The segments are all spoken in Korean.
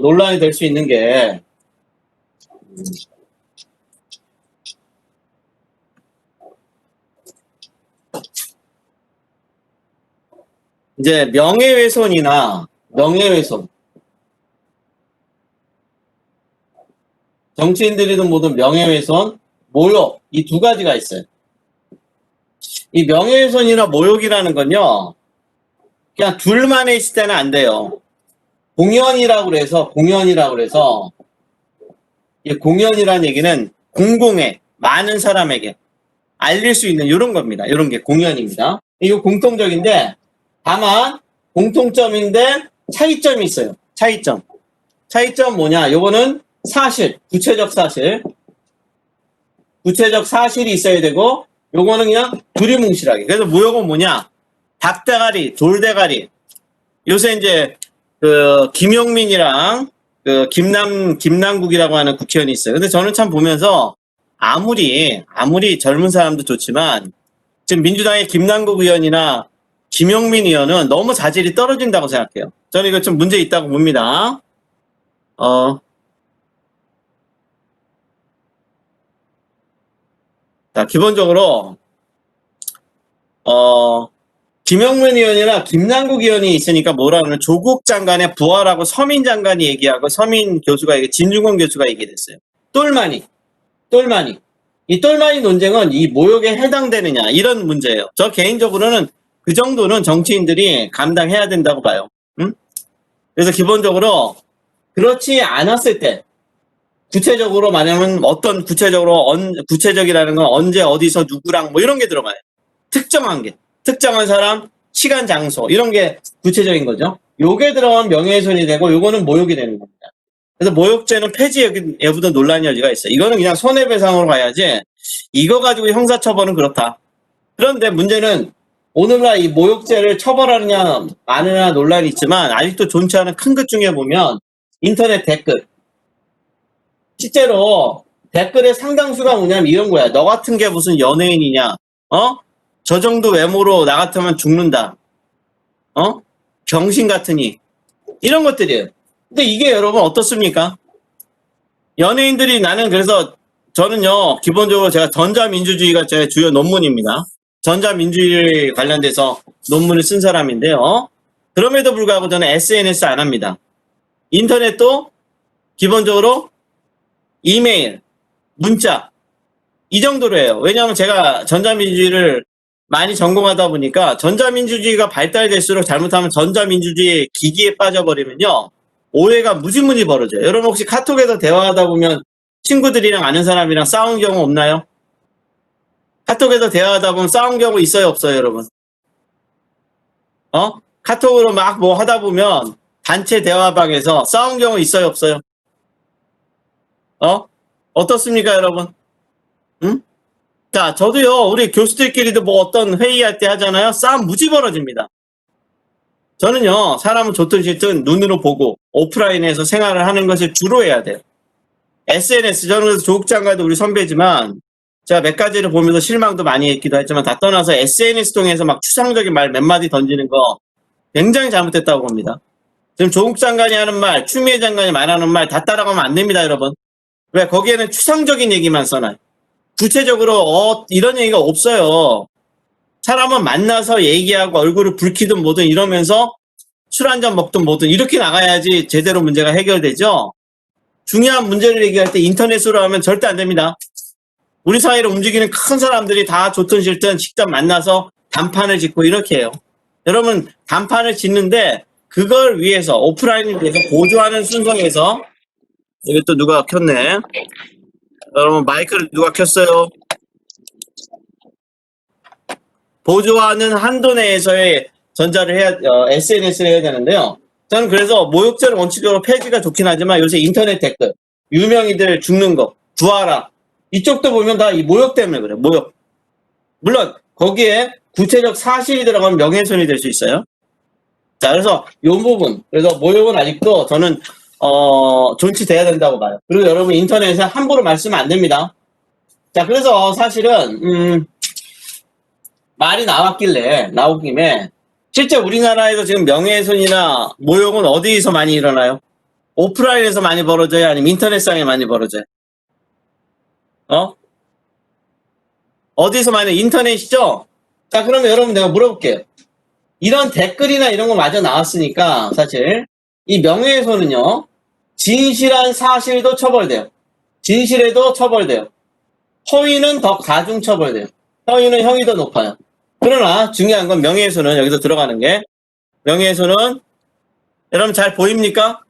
논란이 될 수 있는 게, 이제 명예훼손이나 명예훼손, 정치인들이든 뭐든 명예훼손, 모욕, 이 두 가지가 있어요. 이 명예훼손이나 모욕이라는 건요, 그냥 둘만에 있을 때는 안 돼요. 공연이라고 그래서, 이 공연이라는 얘기는 공공의 많은 사람에게 알릴 수 있는 이런 겁니다. 이런 게 공연입니다. 이거 공통적인데, 다만 공통점인데 차이점이 있어요. 차이점 뭐냐? 요거는 사실, 구체적 사실이 있어야 되고, 요거는 그냥 두리뭉실하게. 그래서 모욕은 뭐냐? 닭대가리, 돌대가리. 요새 이제 김용민이랑 김남국이라고 하는 국회의원이 있어요. 근데 저는 참 보면서 아무리 젊은 사람도 좋지만 지금 민주당의 김남국 의원이나 김용민 의원은 너무 자질이 떨어진다고 생각해요. 저는 이거 좀 문제 있다고 봅니다. 자, 기본적으로 김용민 의원이나 김남국 의원이 있으니까 뭐라 그러면 조국 장관의 부하라고 서민 장관이 얘기하고 서민 교수가 진중권 교수가 얘기했어요. 똘마니. 이 똘마니 논쟁은 이 모욕에 해당되느냐 이런 문제예요. 저 개인적으로는 그 정도는 정치인들이 감당해야 된다고 봐요. 응? 그래서 기본적으로 그렇지 않았을 때 구체적으로 말하면 어떤 구체적이라는 건 언제 어디서 누구랑 뭐 이런 게 들어가요. 특정한 사람, 시간, 장소 이런 게 구체적인 거죠. 요게 들어가면 명예훼손이 되고 요거는 모욕이 되는 겁니다. 그래서 모욕죄는 폐지 여부도 논란의 여지가 있어요. 이거는 그냥 손해배상으로 가야지 이거 가지고 형사처벌은 그렇다. 그런데 문제는 오늘날 이 모욕죄를 처벌하느냐 마느냐 논란이 있지만 아직도 존치 않은 큰 것 중에 보면 인터넷 댓글. 실제로 댓글의 상당수가 뭐냐면 이런 거야. 너 같은 게 무슨 연예인이냐? 저 정도 외모로 나 같으면 죽는다. 병신 같으니. 이런 것들이에요. 근데 이게 여러분 어떻습니까? 연예인들이 나는 그래서 저는요, 기본적으로 제가 전자민주주의가 제 주요 논문입니다. 전자민주주의 관련돼서 논문을 쓴 사람인데요. 그럼에도 불구하고 저는 SNS 안 합니다. 인터넷도 기본적으로 이메일, 문자, 이 정도로 해요. 왜냐하면 제가 전자민주주의를 많이 전공하다 보니까 전자민주주의가 발달될수록 잘못하면 전자민주주의 기기에 빠져버리면요. 오해가 무지무지 벌어져요. 여러분 혹시 카톡에서 대화하다 보면 친구들이랑 아는 사람이랑 싸운 경우 없나요? 카톡에서 대화하다 보면 싸운 경우 있어요, 없어요, 여러분? 카톡으로 막 뭐 하다 보면 단체 대화방에서 싸운 경우 있어요, 없어요? 어떻습니까, 여러분? 응? 자, 저도요, 우리 교수들끼리도 뭐 어떤 회의할 때 하잖아요. 싸움 무지 벌어집니다. 저는요, 사람은 좋든 싫든 눈으로 보고 오프라인에서 생활을 하는 것을 주로 해야 돼요. SNS, 저는 그래서 조국 장관도 우리 선배지만 제가 몇 가지를 보면서 실망도 많이 했기도 했지만 다 떠나서 SNS 통해서 막 추상적인 말 몇 마디 던지는 거 굉장히 잘못됐다고 봅니다. 지금 조국 장관이 하는 말, 추미애 장관이 말하는 말 다 따라가면 안 됩니다, 여러분. 왜? 거기에는 추상적인 얘기만 써놔요. 구체적으로 이런 얘기가 없어요. 사람은 만나서 얘기하고 얼굴을 붉히든 뭐든 이러면서 술 한잔 먹든 뭐든 이렇게 나가야지 제대로 문제가 해결되죠. 중요한 문제를 얘기할 때 인터넷으로 하면 절대 안 됩니다. 우리 사회를 움직이는 큰 사람들이 다 좋든 싫든 직접 만나서 단판을 짓고 이렇게 해요. 여러분 단판을 짓는데 그걸 위해서 오프라인을 위해서 보조하는 순서에서 여기 또 누가 켰네. 여러분 마이크를 누가 켰어요? 보조하는 한도 내에서의 전자를 해야 SNS를 해야 되는데요. 저는 그래서 모욕죄는 원칙적으로 폐지가 좋긴 하지만 요새 인터넷 댓글 유명인들 죽는 거 구하라 이쪽도 보면 다 이 모욕 때문에 그래요. 모욕. 물론 거기에 구체적 사실이 들어가면 명예훼손이 될 수 있어요. 자, 그래서 이 부분 그래서 모욕은 아직도 저는 존치돼야 된다고 봐요. 그리고 여러분 인터넷에 함부로 말씀은 안 됩니다. 자, 그래서 사실은 말이 나온 김에 실제 우리나라에서 지금 명예훼손이나 모욕은 어디서 많이 일어나요? 오프라인에서 많이 벌어져요? 아니면 인터넷상에 많이 벌어져요? 어디서 많이 인터넷이죠? 자, 그러면 여러분 내가 물어볼게요. 이런 댓글이나 이런 거 마저 나왔으니까 사실 이 명예훼손은요. 진실한 사실도 처벌돼요. 진실에도 처벌돼요. 허위는 더 가중 처벌돼요. 허위는 형이 더 높아요. 그러나 중요한 건 명예훼손은 여기서 들어가는 게 명예훼손은 여러분 잘 보입니까?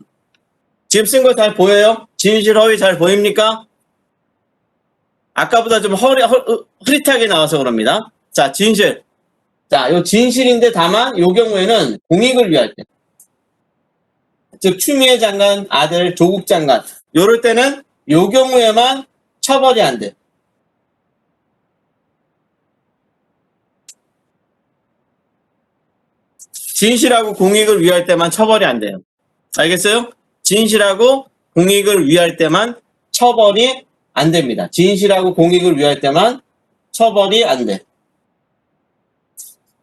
지금 쓴 거 잘 보여요? 진실 허위 잘 보입니까? 아까보다 좀 흐릿하게 나와서 그럽니다. 자, 진실. 자, 요 진실인데 다만 요 경우에는 공익을 위할 때. 즉 추미애 장관 아들 조국 장관 요럴 때는 요 경우에만 처벌이 안 돼. 진실하고 공익을 위할 때만 처벌이 안 돼요. 알겠어요? 진실하고 공익을 위할 때만 처벌이 안 됩니다. 진실하고 공익을 위할 때만 처벌이 안 돼.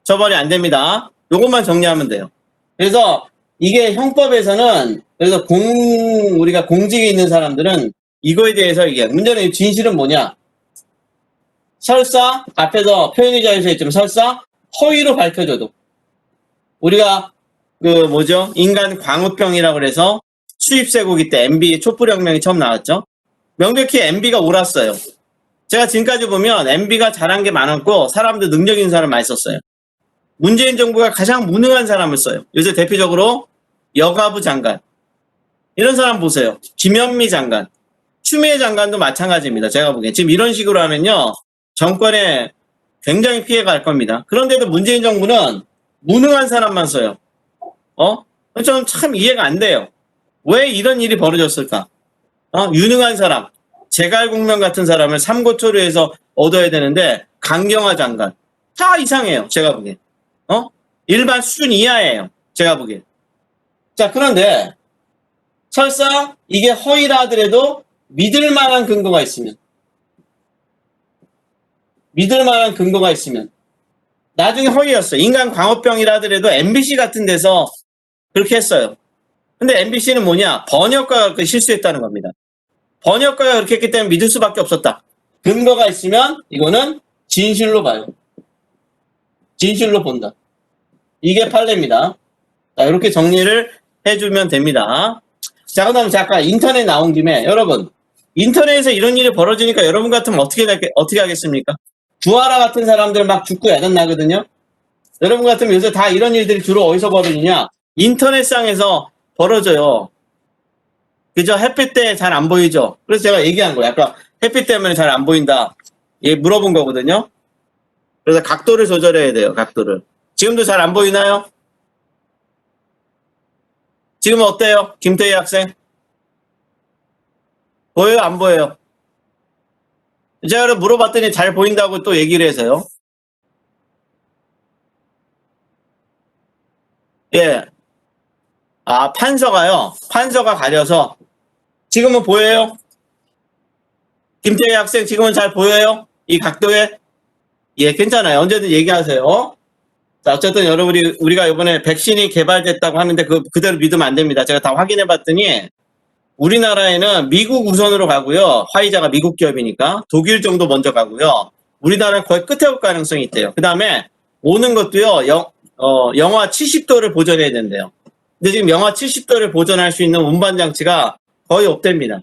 처벌이 안 됩니다. 요것만 정리하면 돼요. 그래서 이게 형법에서는 그래서 우리가 공직에 있는 사람들은 이거에 대해서 이게 문제는 진실은 뭐냐? 설사 앞에서 표현의 자유에서 있지만 설사 허위로 밝혀줘도 우리가 인간 광우병이라고 그래서 수입세고기 때 MB 촛불혁명이 처음 나왔죠. 명백히 MB가 옳았어요. 제가 지금까지 보면 MB가 잘한 게 많았고 사람들 능력 있는 사람 많이 썼어요. 문재인 정부가 가장 무능한 사람을 써요. 요새 대표적으로 여가부 장관 이런 사람 보세요. 김현미 장관, 추미애 장관도 마찬가지입니다. 제가 보기엔 지금 이런 식으로 하면요 정권에 굉장히 피해가 갈 겁니다. 그런데도 문재인 정부는 무능한 사람만 써요. 저는 참 이해가 안 돼요. 왜 이런 일이 벌어졌을까? 유능한 사람, 제갈공명 같은 사람을 삼고초려해서 얻어야 되는데 강경화 장관 다 이상해요. 제가 보기엔. 일반 수준 이하예요. 제가 보기엔. 자, 그런데 설사 이게 허위라 하더라도 믿을 만한 근거가 있으면 나중에 허위였어요. 인간 광우병이라 하더라도 MBC 같은 데서 그렇게 했어요. 근데 MBC는 뭐냐? 번역가가 그렇게 실수했다는 겁니다. 번역가가 그렇게 했기 때문에 믿을 수밖에 없었다. 근거가 있으면 이거는 진실로 봐요. 진실로 본다. 이게 판례입니다. 자, 이렇게 정리를 해주면 됩니다. 자, 그 다음에 아까 인터넷 나온 김에 여러분 인터넷에서 이런 일이 벌어지니까 여러분 같으면 어떻게 하겠습니까? 주하라 같은 사람들 막 죽고 야단 나거든요. 여러분 같으면 요새 다 이런 일들이 주로 어디서 벌어지냐? 인터넷상에서 벌어져요. 그죠? 햇빛 때 잘 안 보이죠? 그래서 제가 얘기한 거예요. 아까 햇빛 때문에 잘 안 보인다. 예, 물어본 거거든요. 그래서 각도를 조절해야 돼요. 각도를. 지금도 잘 안 보이나요? 지금 어때요? 김태희 학생? 보여요? 안 보여요? 제가 물어봤더니 잘 보인다고 또 얘기를 해서요. 예. 판서가요. 판서가 가려서. 지금은 보여요? 김태희 학생 지금은 잘 보여요? 이 각도에? 예, 괜찮아요. 언제든 얘기하세요. 자, 어쨌든 여러분이 우리가 이번에 백신이 개발됐다고 하는데 그대로 믿으면 안 됩니다. 제가 다 확인해 봤더니 우리나라에는 미국 우선으로 가고요. 화이자가 미국 기업이니까 독일 정도 먼저 가고요. 우리나라는 거의 끝에 올 가능성이 있대요. 그 다음에 오는 것도요. 영하 70도를 보존해야 된대요. 근데 지금 영하 70도를 보존할 수 있는 운반 장치가 거의 없답니다.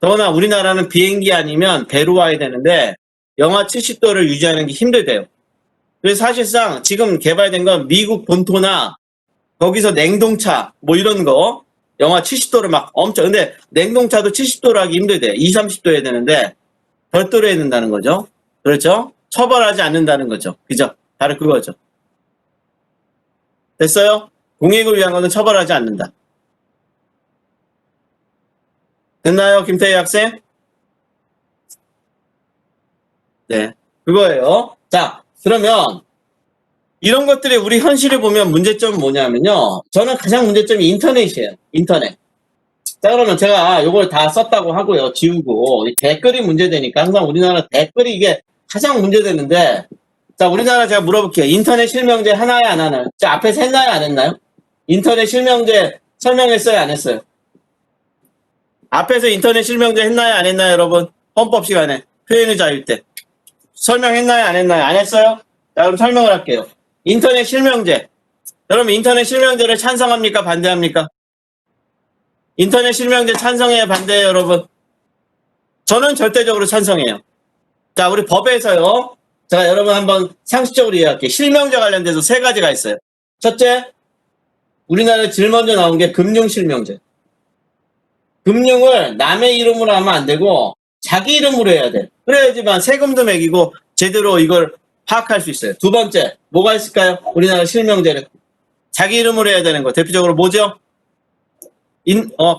더구나 우리나라는 비행기 아니면 배로 와야 되는데 영하 70도를 유지하는 게 힘들대요. 그래서 사실상 지금 개발된 건 미국 본토나 거기서 냉동차 뭐 이런 거 영하 70도를 막 엄청 근데 냉동차도 70도로 하기 힘들대요. 20, 30도 해야 되는데 별도로 해야 된다는 거죠. 그렇죠? 처벌하지 않는다는 거죠. 그죠? 바로 그거죠. 됐어요? 공익을 위한 거는 처벌하지 않는다. 됐나요? 김태희 학생? 네. 그거예요. 자, 그러면 이런 것들이 우리 현실을 보면 문제점은 뭐냐면요. 저는 가장 문제점이 인터넷이에요. 인터넷. 자, 그러면 제가 이걸 다 썼다고 하고요. 지우고. 댓글이 문제되니까 항상 우리나라 댓글이 이게 가장 문제되는데 자, 우리나라 제가 물어볼게요. 인터넷 실명제 하나요, 안 하나요? 자, 앞에서 했나요, 안 했나요? 인터넷 실명제 설명했어요, 안 했어요? 앞에서 인터넷 실명제 했나요? 안 했나요, 여러분? 헌법 시간에. 표현의 자유 때. 설명했나요? 안 했나요? 안 했어요? 자, 그럼 설명을 할게요. 인터넷 실명제. 여러분, 인터넷 실명제를 찬성합니까? 반대합니까? 인터넷 실명제 찬성해요? 반대해요, 여러분? 저는 절대적으로 찬성해요. 자, 우리 법에서요. 자, 여러분 한번 상식적으로 이해할게요. 실명제 관련돼서 세 가지가 있어요. 첫째, 우리나라에 제일 먼저 나온 게 금융실명제. 금융을 남의 이름으로 하면 안 되고 자기 이름으로 해야 돼. 그래야지만 세금도 매기고 제대로 이걸 파악할 수 있어요. 두 번째, 뭐가 있을까요? 우리나라 실명제를 자기 이름으로 해야 되는 거. 대표적으로 뭐죠?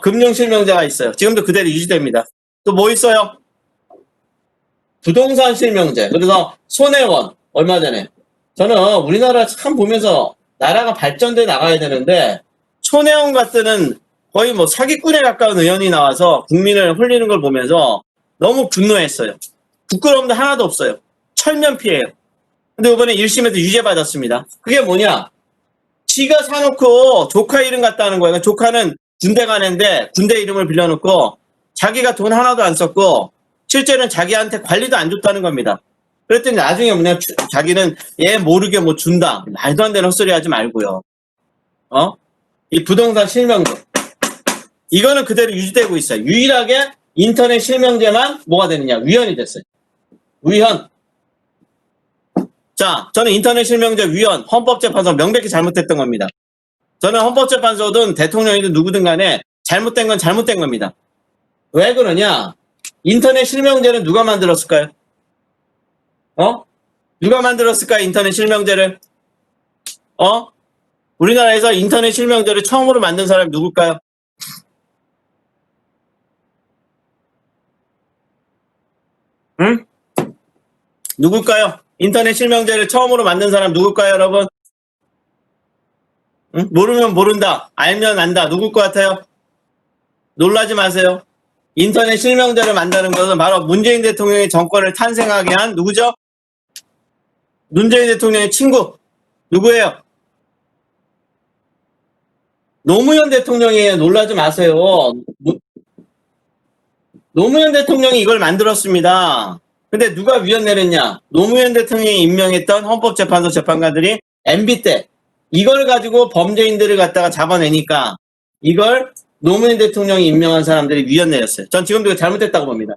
금융실명제가 있어요. 지금도 그대로 유지됩니다. 또 뭐 있어요? 부동산 실명제. 그래서 손혜원 얼마 전에 저는 우리나라 참 보면서 나라가 발전돼 나가야 되는데 손혜원 같은 거의 뭐 사기꾼에 가까운 의원이 나와서 국민을 홀리는 걸 보면서 너무 분노했어요. 부끄러움도 하나도 없어요. 철면피해요. 근데 이번에 1심에서 유죄 받았습니다. 그게 뭐냐? 지가 사놓고 조카 이름 갖다는 거예요. 조카는 군대 가는데 군대 이름을 빌려놓고 자기가 돈 하나도 안 썼고 실제는 자기한테 관리도 안 줬다는 겁니다. 그랬더니 나중에 뭐냐, 자기는 얘 모르게 뭐 준다. 말도 안 되는 헛소리 하지 말고요. 이 부동산 실명제. 이거는 그대로 유지되고 있어요. 유일하게 인터넷 실명제만 뭐가 되느냐? 위헌이 됐어요. 위헌. 자, 저는 인터넷 실명제 위헌, 헌법재판소 명백히 잘못했던 겁니다. 저는 헌법재판소든 대통령이든 누구든 간에 잘못된 건 잘못된 겁니다. 왜 그러냐? 인터넷 실명제는 누가 만들었을까요? 누가 만들었을까요? 인터넷 실명제를? 우리나라에서 인터넷 실명제를 처음으로 만든 사람이 누굴까요? 응? 누굴까요? 인터넷 실명제를 처음으로 만든 사람 누굴까요, 여러분? 응? 모르면 모른다. 알면 안다. 누굴 것 같아요? 놀라지 마세요. 인터넷 실명제를 만드는 것은 바로 문재인 대통령의 정권을 탄생하게 한 누구죠? 문재인 대통령의 친구. 누구예요? 노무현 대통령이에요. 놀라지 마세요. 노무현 대통령이 이걸 만들었습니다. 근데 누가 위헌 내렸냐? 노무현 대통령이 임명했던 헌법재판소 재판관들이 MB 때 이걸 가지고 범죄인들을 갖다가 잡아내니까 이걸 노무현 대통령이 임명한 사람들이 위헌 내렸어요. 전 지금도 잘못했다고 봅니다.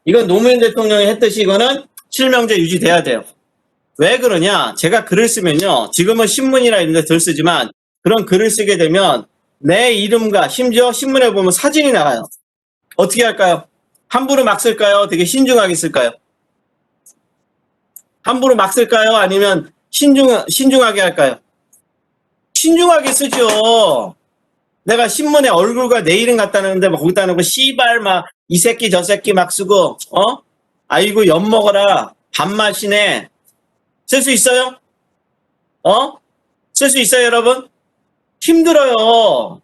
이건 노무현 대통령이 했듯이 이거는 실명제 유지돼야 돼요. 왜 그러냐? 제가 글을 쓰면요. 지금은 신문이나 이런 데 덜 쓰지만 그런 글을 쓰게 되면 내 이름과 심지어 신문에 보면 사진이 나가요. 어떻게 할까요? 함부로 막 쓸까요? 되게 신중하게 쓸까요? 함부로 막 쓸까요? 아니면 신중하게 할까요? 신중하게 쓰죠. 내가 신문에 얼굴과 내 이름 갖다 놓는데 막 거기다 놓고 씨발 막 이 새끼 저 새끼 막 쓰고 아이고 엿 먹어라 밥맛이네 쓸 수 있어요? 쓸 수 있어요, 여러분? 힘들어요.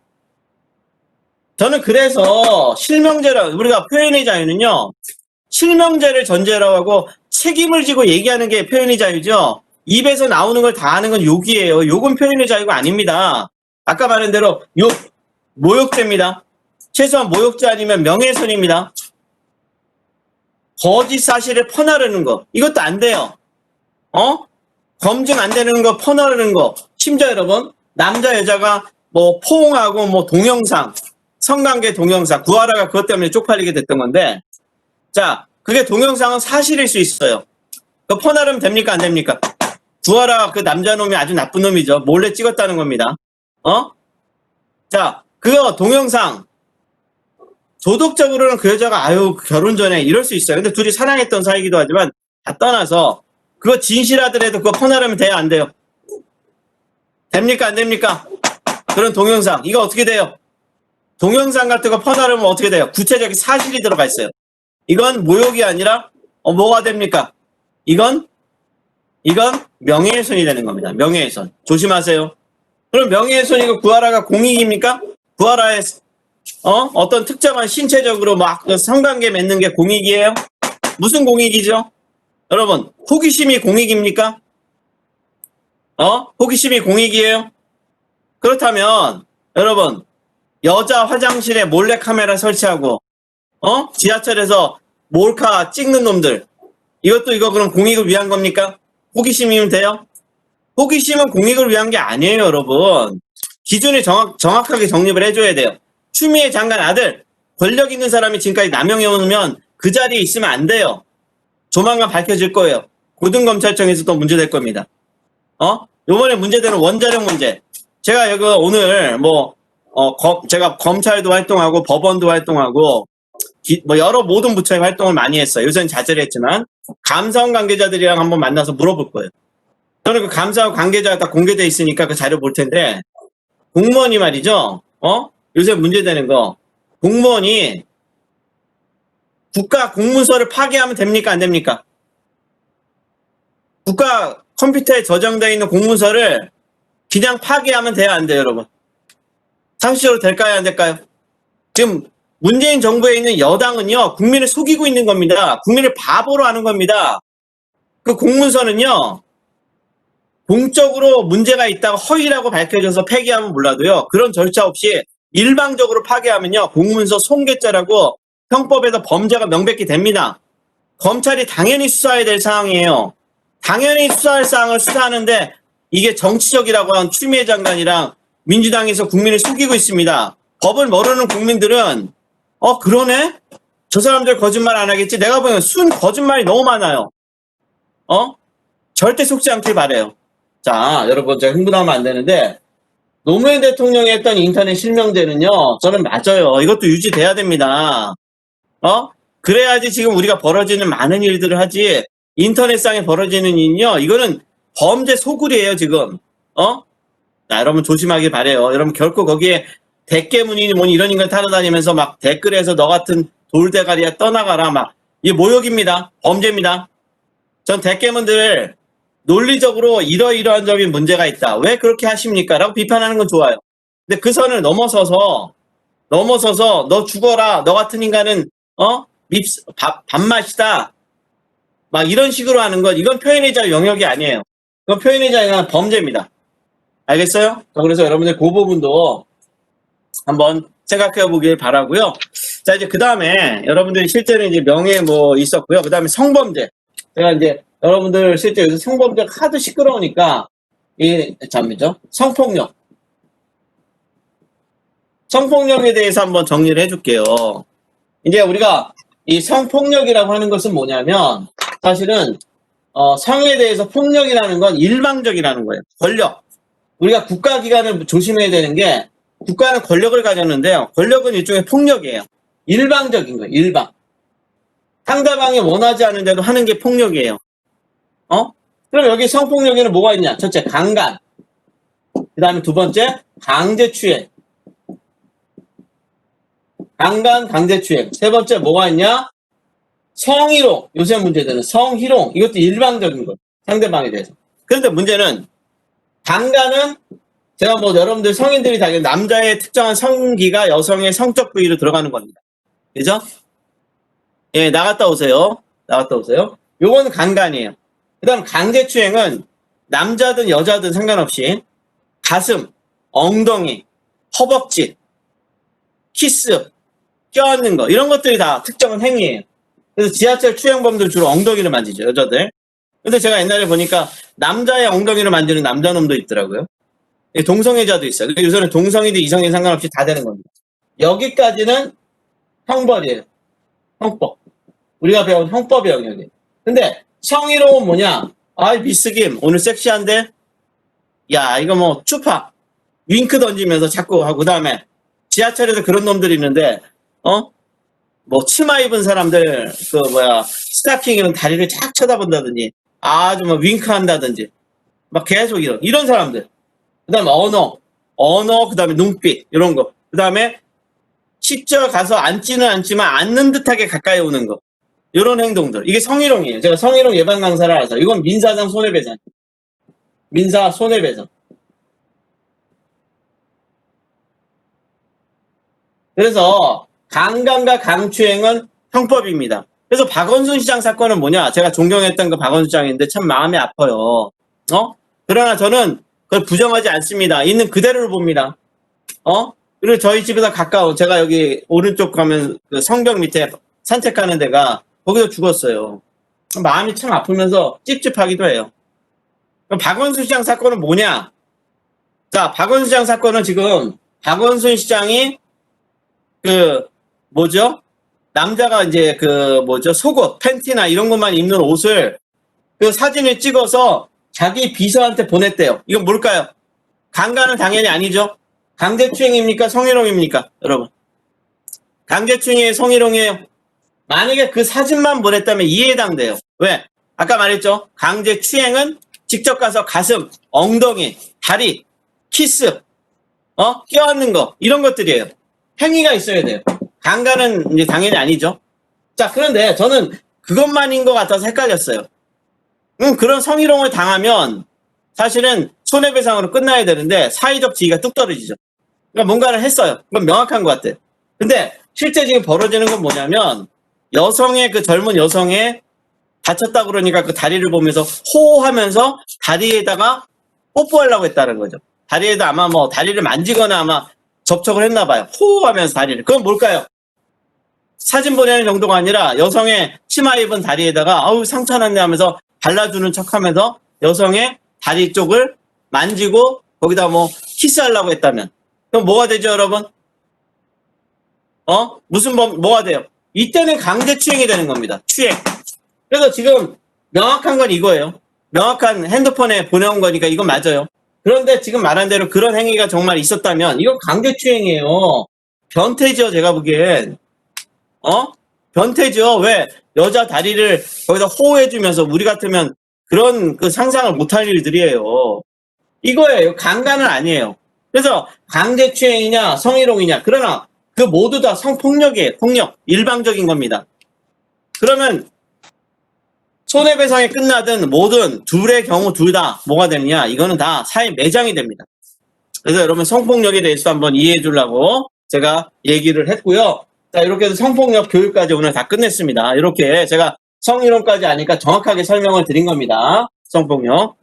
저는 그래서 실명제라 우리가 표현의 자유는요. 실명제를 전제로 하고 책임을 지고 얘기하는 게 표현의 자유죠. 입에서 나오는 걸 다 하는 건 욕이에요. 욕은 표현의 자유가 아닙니다. 아까 말한 대로 욕, 모욕죄입니다. 최소한 모욕죄 아니면 명예훼손입니다. 거짓 사실을 퍼나르는 거 이것도 안 돼요. 검증 안 되는 거 퍼나르는 거 심지어 여러분 남자 여자가 뭐 포옹하고 뭐 동영상 성관계 동영상 구하라가 그것 때문에 쪽팔리게 됐던 건데 자 그게 동영상은 사실일 수 있어요. 그 퍼나르면 됩니까 안 됩니까? 구하라 그 남자놈이 아주 나쁜 놈이죠. 몰래 찍었다는 겁니다. 자 그거 동영상 도덕적으로는 그 여자가 아유 결혼 전에 이럴 수 있어요. 근데 둘이 사랑했던 사이기도 하지만 다 떠나서 그거 진실하더라도 그거 퍼나르면 돼요 안 돼요? 됩니까 안 됩니까? 그런 동영상 이거 어떻게 돼요? 동영상 같은 거 퍼나르면 어떻게 돼요? 구체적인 사실이 들어가 있어요. 이건 모욕이 아니라 뭐가 됩니까? 이건 명예훼손이 되는 겁니다. 명예훼손. 조심하세요. 그럼 명예훼손이고 구하라가 공익입니까? 구하라의 어떤 특정한 신체적으로 막 성관계 맺는 게 공익이에요? 무슨 공익이죠? 여러분 호기심이 공익입니까? 호기심이 공익이에요? 그렇다면 여러분 여자 화장실에 몰래카메라 설치하고 지하철에서 몰카 찍는 놈들. 이거 그럼 공익을 위한 겁니까? 호기심이면 돼요? 호기심은 공익을 위한 게 아니에요, 여러분. 기준을 정확하게 정립을 해줘야 돼요. 추미애 장관 아들, 권력 있는 사람이 지금까지 남용해 오면 그 자리에 있으면 안 돼요. 조만간 밝혀질 거예요. 고등검찰청에서 또 문제될 겁니다. 요번에 문제되는 원자력 문제. 제가 여기 오늘 제가 검찰도 활동하고 법원도 활동하고 여러 모든 부처의 활동을 많이 했어요. 요새는 자제를 했지만 감사원 관계자들이랑 한번 만나서 물어볼 거예요. 저는 그 감사원 관계자가 다 공개돼 있으니까 그 자료 볼 텐데 공무원이 말이죠. 요새 문제되는 거 공무원이 국가 공문서를 파기하면 됩니까? 안 됩니까? 국가 컴퓨터에 저장되어 있는 공문서를 그냥 파기하면 돼요? 안 돼요, 여러분? 상식적으로 될까요? 안 될까요? 지금 문재인 정부에 있는 여당은요, 국민을 속이고 있는 겁니다. 국민을 바보로 하는 겁니다. 그 공문서는요, 공적으로 문제가 있다고 허위라고 밝혀져서 폐기하면 몰라도요, 그런 절차 없이 일방적으로 파기하면요, 공문서 손괴죄라고 형법에서 범죄가 명백히 됩니다. 검찰이 당연히 수사해야 될 사항이에요. 당연히 수사할 사항을 수사하는데 이게 정치적이라고 한 추미애 장관이랑 민주당에서 국민을 속이고 있습니다. 법을 모르는 국민들은 그러네? 저 사람들 거짓말 안 하겠지? 내가 보기엔 순 거짓말이 너무 많아요. 절대 속지 않길 바래요. 자, 여러분 제가 흥분하면 안 되는데 노무현 대통령이 했던 인터넷 실명제는요. 저는 맞아요. 이것도 유지돼야 됩니다. 그래야지 지금 우리가 벌어지는 많은 일들을 하지 인터넷상에 벌어지는 일은요. 이거는 범죄 소굴이에요, 지금. 자, 여러분 조심하길 바래요. 여러분 결코 거기에 대깨문이니 뭐니 이런 인간 타러다니면서 막 댓글에서 너 같은 돌대가리야 떠나가라 막 이게 모욕입니다. 범죄입니다. 전 대깨문들 논리적으로 이러이러한 점이 문제가 있다. 왜 그렇게 하십니까? 라고 비판하는 건 좋아요. 근데 그 선을 넘어서서 너 죽어라. 너 같은 인간은 밥맛이다. 막 이런 식으로 하는 건 이건 표현의 자유 영역이 아니에요. 그건 표현의 자유가 범죄입니다. 알겠어요? 그래서 여러분들 그 부분도 한번 생각해 보길 바라고요. 자, 이제 그 다음에 여러분들이 실제로 이제 명예 있었고요. 그 다음에 성범죄. 제가 이제 여러분들 실제 요새 성범죄가 하도 시끄러우니까 성폭력. 성폭력에 대해서 한번 정리를 해줄게요. 이제 우리가 이 성폭력이라고 하는 것은 뭐냐면 사실은 성에 대해서 폭력이라는 건 일방적이라는 거예요. 권력. 우리가 국가기관을 조심해야 되는 게 국가는 권력을 가졌는데요. 권력은 일종의 폭력이에요. 일방적인 거예요. 일방. 상대방이 원하지 않은데도 하는 게 폭력이에요. 그럼 여기 성폭력에는 뭐가 있냐? 첫째, 강간. 그 다음에 두 번째, 강제추행. 강간, 강제추행. 세 번째, 뭐가 있냐? 성희롱. 요새 문제되는 성희롱. 이것도 일방적인 거예요. 상대방에 대해서. 그런데 문제는 강간은 제가 여러분들 성인들이 다 남자의 특정한 성기가 여성의 성적 부위로 들어가는 겁니다. 그죠? 예, 나갔다 오세요. 요거는 강간이에요. 그 다음 강제추행은 남자든 여자든 상관없이 가슴, 엉덩이, 허벅지, 키스, 껴안는 거 이런 것들이 다 특정한 행위예요. 그래서 지하철 추행범들 주로 엉덩이를 만지죠, 여자들. 근데 제가 옛날에 보니까 남자의 엉덩이를 만지는 남자놈도 있더라고요. 동성애자도 있어요. 요새는 동성이든 이성이 상관없이 다 되는 겁니다. 여기까지는 형벌이에요. 형법. 우리가 배운 형법의 영역이에요. 근데 성희롱은 뭐냐? 아이 미스김 오늘 섹시한데? 야 이거 추파 윙크 던지면서 자꾸 하고 그 다음에 지하철에서 그런 놈들이 있는데 치마 입은 사람들 스타킹 이런 다리를 쫙 쳐다본다든지 아주 윙크 한다든지 막 계속 이런 사람들. 그 다음에 언어 그 다음에 눈빛 이런 거. 그 다음에 직접 가서 앉지는 않지만 앉는 듯하게 가까이 오는 거. 이런 행동들. 이게 성희롱이에요. 제가 성희롱 예방 강사를 알아서 이건 민사상 손해배상. 민사 손해배상. 그래서 강간과 강추행은 형법입니다. 그래서 박원순 시장 사건은 뭐냐? 제가 존경했던 그 박원순 시장인데 참 마음이 아파요. 그러나 저는 그걸 부정하지 않습니다. 있는 그대로를 봅니다. 그리고 저희 집에서 가까운, 제가 여기 오른쪽 가면 그 성벽 밑에 산책하는 데가 거기서 죽었어요. 마음이 참 아프면서 찝찝하기도 해요. 그럼 박원순 시장 사건은 뭐냐? 자, 박원순 시장 사건은 지금 박원순 시장이 그 뭐죠? 남자가 이제 그 뭐죠? 속옷, 팬티나 이런 것만 입는 옷을 그 사진을 찍어서 자기 비서한테 보냈대요. 이건 뭘까요? 강간은 당연히 아니죠. 강제추행입니까? 성희롱입니까? 여러분. 강제추행이에요? 성희롱이에요? 만약에 그 사진만 보냈다면 이해에 해당돼요. 왜? 아까 말했죠. 강제추행은 직접 가서 가슴, 엉덩이, 다리, 키스, 껴안는 거 이런 것들이에요. 행위가 있어야 돼요. 강간은 이제 당연히 아니죠. 자, 그런데 저는 그것만인 것 같아서 헷갈렸어요. 그런 성희롱을 당하면 사실은 손해배상으로 끝나야 되는데 사회적 지위가 뚝 떨어지죠. 그러니까 뭔가를 했어요. 그건 명확한 것 같아요. 근데 실제 지금 벌어지는 건 뭐냐면 여성의 그 젊은 여성의 다쳤다 그러니까 그 다리를 보면서 호호하면서 다리에다가 뽀뽀하려고 했다는 거죠. 다리에다 아마 뭐 다리를 만지거나 아마 접촉을 했나 봐요. 호호하면서 다리를. 그건 뭘까요? 사진 보내는 정도가 아니라 여성의 치마 입은 다리에다가 아우 상처 났네 하면서 발라주는 척하면서 여성의 다리 쪽을 만지고 거기다 뭐 키스하려고 했다면 그럼 뭐가 되죠, 여러분? 무슨 뭐가 돼요? 이때는 강제추행이 되는 겁니다. 추행. 그래서 지금 명확한 건 이거예요. 명확한 핸드폰에 보내온 거니까 이건 맞아요. 그런데 지금 말한 대로 그런 행위가 정말 있었다면 이건 강제추행이에요. 변태죠, 제가 보기엔. 변태죠. 왜? 여자 다리를 거기다 호호해주면서 우리 같으면 그런 그 상상을 못할 일들이에요. 이거예요. 강간은 아니에요. 그래서 강제추행이냐 성희롱이냐. 그러나 그 모두 다 성폭력이에요. 폭력. 일방적인 겁니다. 그러면 손해배상이 끝나든 뭐든 둘의 경우 둘 다 뭐가 되느냐. 이거는 다 사회 매장이 됩니다. 그래서 여러분 성폭력에 대해서 한번 이해해 주려고 제가 얘기를 했고요. 자, 이렇게 해서 성폭력 교육까지 오늘 다 끝냈습니다. 이렇게 제가 성희롱까지 아니까 정확하게 설명을 드린 겁니다. 성폭력.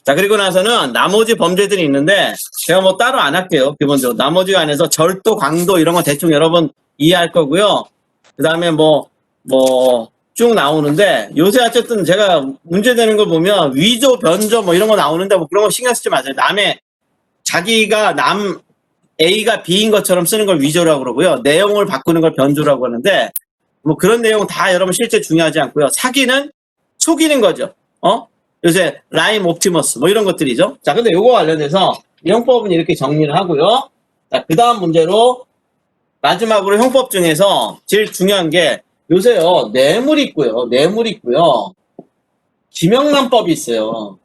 자, 그리고 나서는 나머지 범죄들이 있는데 제가 뭐 따로 안 할게요. 기본적으로. 나머지 안에서 절도, 강도 이런 거 대충 여러분 이해할 거고요. 그 다음에 쭉 나오는데 요새 어쨌든 제가 문제되는 걸 보면 위조, 변조 뭐 이런 거 나오는데 뭐 그런 거 신경 쓰지 마세요. 자기가 A가 B인 것처럼 쓰는 걸 위조라고 그러고요. 내용을 바꾸는 걸 변조라고 하는데 뭐 그런 내용은 다 여러분 실제 중요하지 않고요. 사기는 속이는 거죠. 요새 라임 옵티머스 뭐 이런 것들이죠. 자, 근데 요거 관련해서 형법은 이렇게 정리를 하고요. 자, 그 다음 문제로 마지막으로 형법 중에서 제일 중요한 게 요새요 뇌물 있고요. 김영란법이 있어요.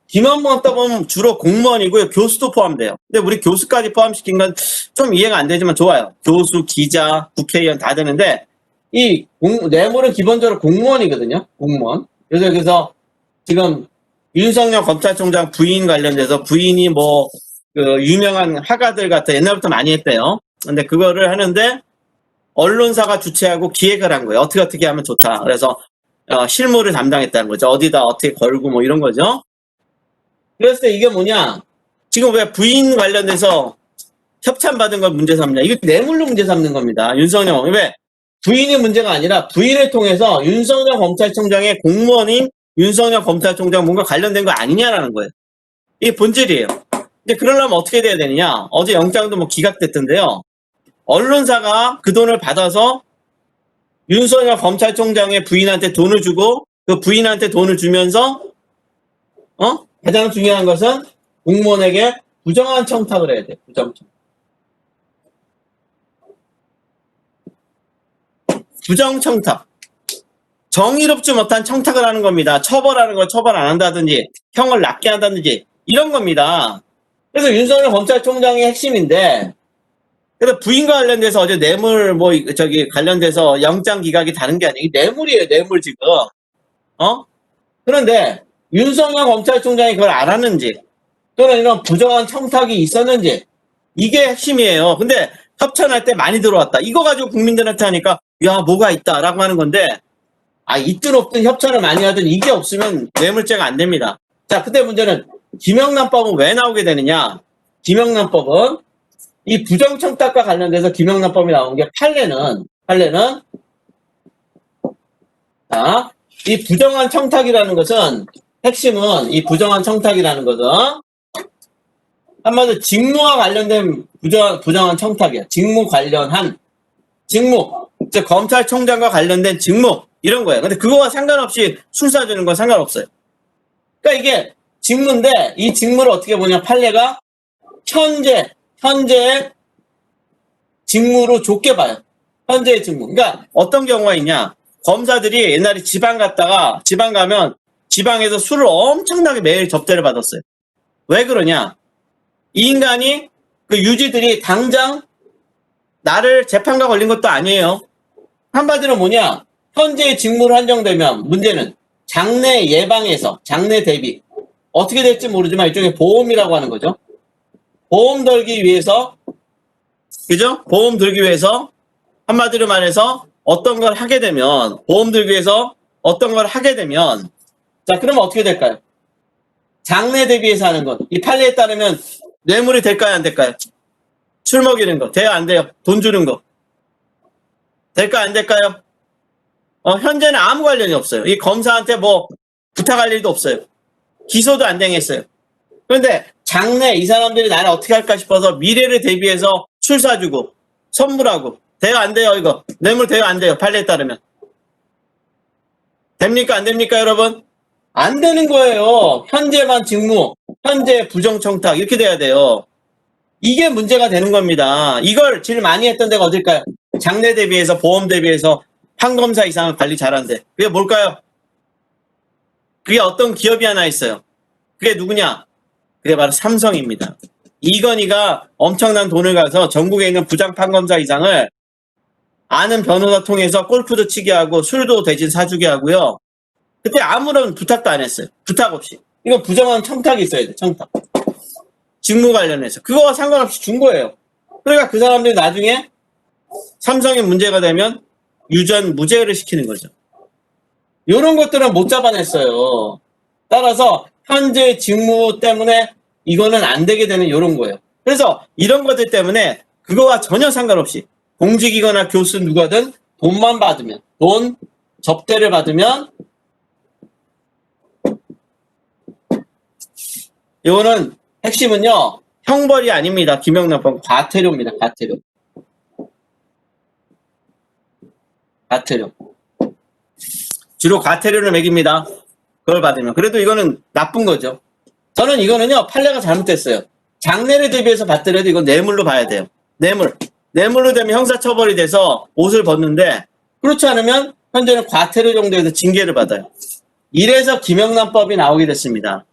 김영란법 보면 주로 공무원이고요. 교수도 포함돼요. 근데 우리 교수까지 포함시킨 건 좀 이해가 안 되지만 좋아요. 교수, 기자, 국회의원 다 되는데 이 뇌물은 기본적으로 공무원이거든요. 공무원. 그래서 지금 윤석열 검찰총장 부인 관련돼서 부인이 그 유명한 화가들 같은 옛날부터 많이 했대요. 근데 그거를 하는데 언론사가 주최하고 기획을 한 거예요. 어떻게 하면 좋다. 그래서 실무를 담당했다는 거죠. 어디다 어떻게 걸고 뭐 이런 거죠. 그랬을 때 이게 뭐냐. 지금 왜 부인 관련돼서 협찬받은 걸 문제 삼냐. 이거 뇌물로 문제 삼는 겁니다. 윤석열. 왜? 부인이 문제가 아니라 부인을 통해서 윤석열 검찰총장의 공무원인 윤석열 검찰총장 뭔가 관련된 거 아니냐라는 거예요. 이게 본질이에요. 근데 그러려면 어떻게 돼야 되느냐. 어제 영장도 기각됐던데요. 언론사가 그 돈을 받아서 윤석열 검찰총장의 부인한테 돈을 주고 그 부인한테 돈을 주면서 가장 중요한 것은 공무원에게 부정한 청탁을 해야 돼. 부정청탁. 정의롭지 못한 청탁을 하는 겁니다. 처벌하는 걸 처벌 안 한다든지 형을 낮게 한다든지 이런 겁니다. 그래서 윤석열 검찰총장이 핵심인데 그래서 부인과 관련돼서 어제 뇌물 관련돼서 영장 기각이 다른 게 아니에요. 뇌물이에요. 뇌물 지금. 그런데 윤석열 검찰총장이 그걸 알았는지 또는 이런 부정한 청탁이 있었는지 이게 핵심이에요. 근데 협찬할 때 많이 들어왔다. 이거 가지고 국민들한테 하니까 야 뭐가 있다라고 하는 건데 있든 없든 협찬을 많이 하든 이게 없으면 뇌물죄가 안 됩니다. 자, 그때 문제는 김영란법은 왜 나오게 되느냐? 김영란법은 이 부정청탁과 관련돼서 김영란법이 나온 게 판례는 자, 이 부정한 청탁이라는 것은 핵심은 이 부정한 청탁이라는 것은 한마디로 직무와 관련된 부정한 청탁이야. 직무 관련한 직무, 즉 검찰총장과 관련된 직무 이런 거예요. 근데 그거와 상관없이 술사 주는 건 상관없어요. 그러니까 이게 직무인데 이 직무를 어떻게 보냐 판례가 현재 직무로 좁게 봐요. 현재의 직무. 그러니까 어떤 경우가 있냐? 검사들이 옛날에 지방 갔다가 지방 가면 지방에서 술을 엄청나게 매일 접대를 받았어요. 왜 그러냐? 이 인간이 그 유지들이 당장 나를 재판과 걸린 것도 아니에요. 한마디로 뭐냐? 현재의 직무로 한정되면 문제는 장래 예방에서 장래 대비 어떻게 될지 모르지만 일종의 보험이라고 하는 거죠. 보험 들기 위해서 그죠? 보험 들기 위해서 한마디로 말해서 어떤 걸 하게 되면 보험 들기 위해서 어떤 걸 하게 되면 자 그러면 어떻게 될까요? 장래 대비해서 하는 것. 이 판례에 따르면 뇌물이 될까요? 안 될까요? 술 먹이는 거. 돼요? 안 돼요? 돈 주는 거. 될까요? 안 될까요? 현재는 아무 관련이 없어요. 이 검사한테 뭐 부탁할 일도 없어요. 기소도 안 당했어요. 그런데 장래 이 사람들이 나를 어떻게 할까 싶어서 미래를 대비해서 술 사주고 선물하고 돼요? 안 돼요? 이거 뇌물 돼요? 안 돼요? 판례에 따르면 됩니까? 안 됩니까? 여러분? 안 되는 거예요. 현재만 직무, 현재 부정청탁 이렇게 돼야 돼요. 이게 문제가 되는 겁니다. 이걸 제일 많이 했던 데가 어딜까요? 장래 대비해서 보험 대비해서 판검사 이상을 관리 잘한대. 그게 뭘까요? 그게 어떤 기업이 하나 있어요. 그게 누구냐? 그게 바로 삼성입니다. 이건희가 엄청난 돈을 가서 전국에 있는 부장 판검사 이상을 아는 변호사 통해서 골프도 치게 하고 술도 대신 사주게 하고요. 그때 아무런 부탁도 안 했어요. 부탁 없이. 이거 부정한 청탁이 있어야 돼. 청탁. 직무 관련해서. 그거와 상관없이 준 거예요. 그러니까 그 사람들이 나중에 삼성에 문제가 되면 유전 무죄를 시키는 거죠. 이런 것들은 못 잡아냈어요. 따라서 현재 직무 때문에 이거는 안 되게 되는 이런 거예요. 그래서 이런 것들 때문에 그거와 전혀 상관없이 공직이거나 교수 누가든 돈만 받으면 돈 접대를 받으면 이거는 핵심은요 형벌이 아닙니다. 김영란법 과태료입니다. 과태료 주로 과태료를 매깁니다. 그걸 받으면 그래도 이거는 나쁜 거죠. 저는 이거는요 판례가 잘못됐어요. 장래를 대비해서 받더라도 이건 뇌물로 봐야 돼요. 뇌물로 되면 형사처벌이 돼서 옷을 벗는데 그렇지 않으면 현재는 과태료 정도에서 징계를 받아요. 이래서 김영란법이 나오게 됐습니다.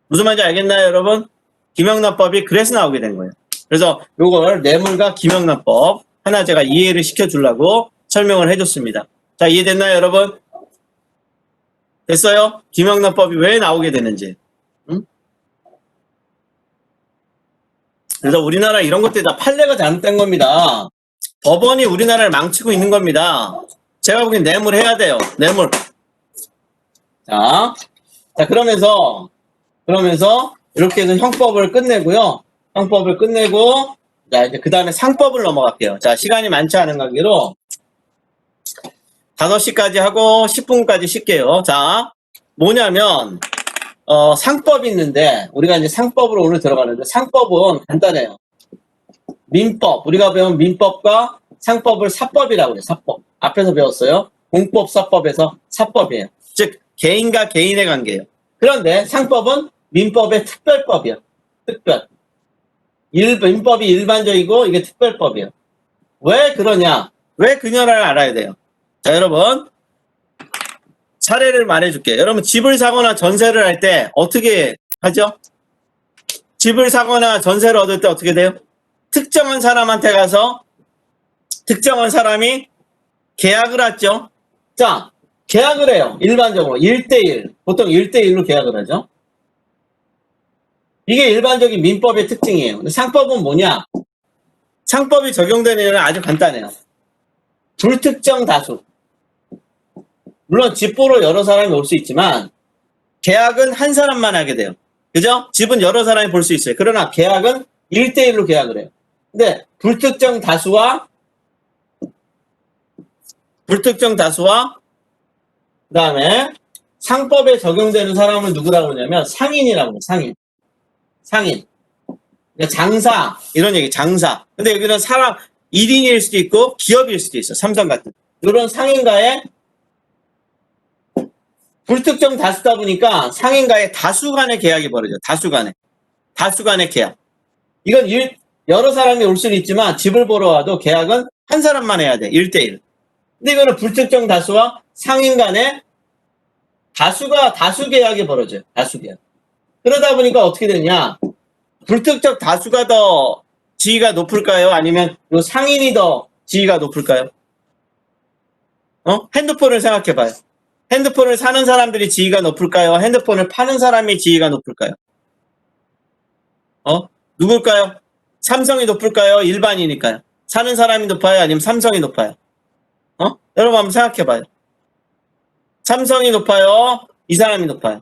무슨 말인지 알겠나요 여러분? 김영란법이 그래서 나오게 된 거예요. 그래서 이걸 뇌물과 김영란법 하나 제가 이해를 시켜주려고 설명을 해줬습니다. 자 이해됐나요 여러분? 됐어요? 김영란법이 왜 나오게 되는지. 응? 그래서 우리나라 이런 것들이 다 판례가 잘못된 겁니다. 법원이 우리나라를 망치고 있는 겁니다. 제가 보기엔 뇌물 해야 돼요. 뇌물. 자 그러면서 이렇게 해서 형법을 끝내고요. 형법을 끝내고 자 이제 그 다음에 상법을 넘어갈게요. 자 시간이 많지 않은 관계로 5시까지 하고 10분까지 쉴게요. 자 뭐냐면 상법이 있는데 우리가 이제 상법으로 오늘 들어가는데 상법은 간단해요. 민법 우리가 배운 민법과 상법을 사법이라고 해요. 사법 앞에서 배웠어요. 공법사법에서 사법이에요. 즉 개인과 개인의 관계예요. 그런데 상법은 민법의 특별법이에요. 특별. 민법이 일반적이고 이게 특별법이에요. 왜 그러냐? 왜 그녀를 알아야 돼요? 자 여러분 사례를 말해줄게요. 여러분 집을 사거나 전세를 할 때 어떻게 하죠? 집을 사거나 전세를 얻을 때 어떻게 돼요? 특정한 사람한테 가서 특정한 사람이 계약을 하죠. 자 계약을 해요. 일반적으로 1대1 보통 1대1로 계약을 하죠. 이게 일반적인 민법의 특징이에요. 근데 상법은 뭐냐? 상법이 적용되는 일은 아주 간단해요. 불특정 다수. 물론 집 보러 여러 사람이 올 수 있지만 계약은 한 사람만 하게 돼요. 그죠? 집은 여러 사람이 볼 수 있어요. 그러나 계약은 1대1로 계약을 해요. 근데 불특정 다수와 그다음에 상법에 적용되는 사람을 누구라고 그러냐면 상인이라고 해요. 상인. 그러니까 장사 이런 얘기 장사. 근데 여기는 사람 1인일 수도 있고 기업일 수도 있어. 삼성 같은. 이런 상인과의 불특정 다수다 보니까 상인과의 다수 간의 계약이 벌어져. 다수 간의 계약. 이건 여러 사람이 올 수는 있지만 집을 보러 와도 계약은 한 사람만 해야 돼. 1대1. 근데 이거는 불특정 다수와 상인 간의 다수 계약이 벌어져요. 다수 계약. 그러다 보니까 어떻게 되냐? 불특정 다수가 더 지위가 높을까요? 아니면 요 상인이 더 지위가 높을까요? 핸드폰을 생각해봐요. 핸드폰을 사는 사람들이 지위가 높을까요? 핸드폰을 파는 사람이 지위가 높을까요? 누굴까요? 삼성이 높을까요? 일반이니까요. 사는 사람이 높아요? 아니면 삼성이 높아요? 여러분 한번 생각해봐요. 삼성이 높아요? 이 사람이 높아요?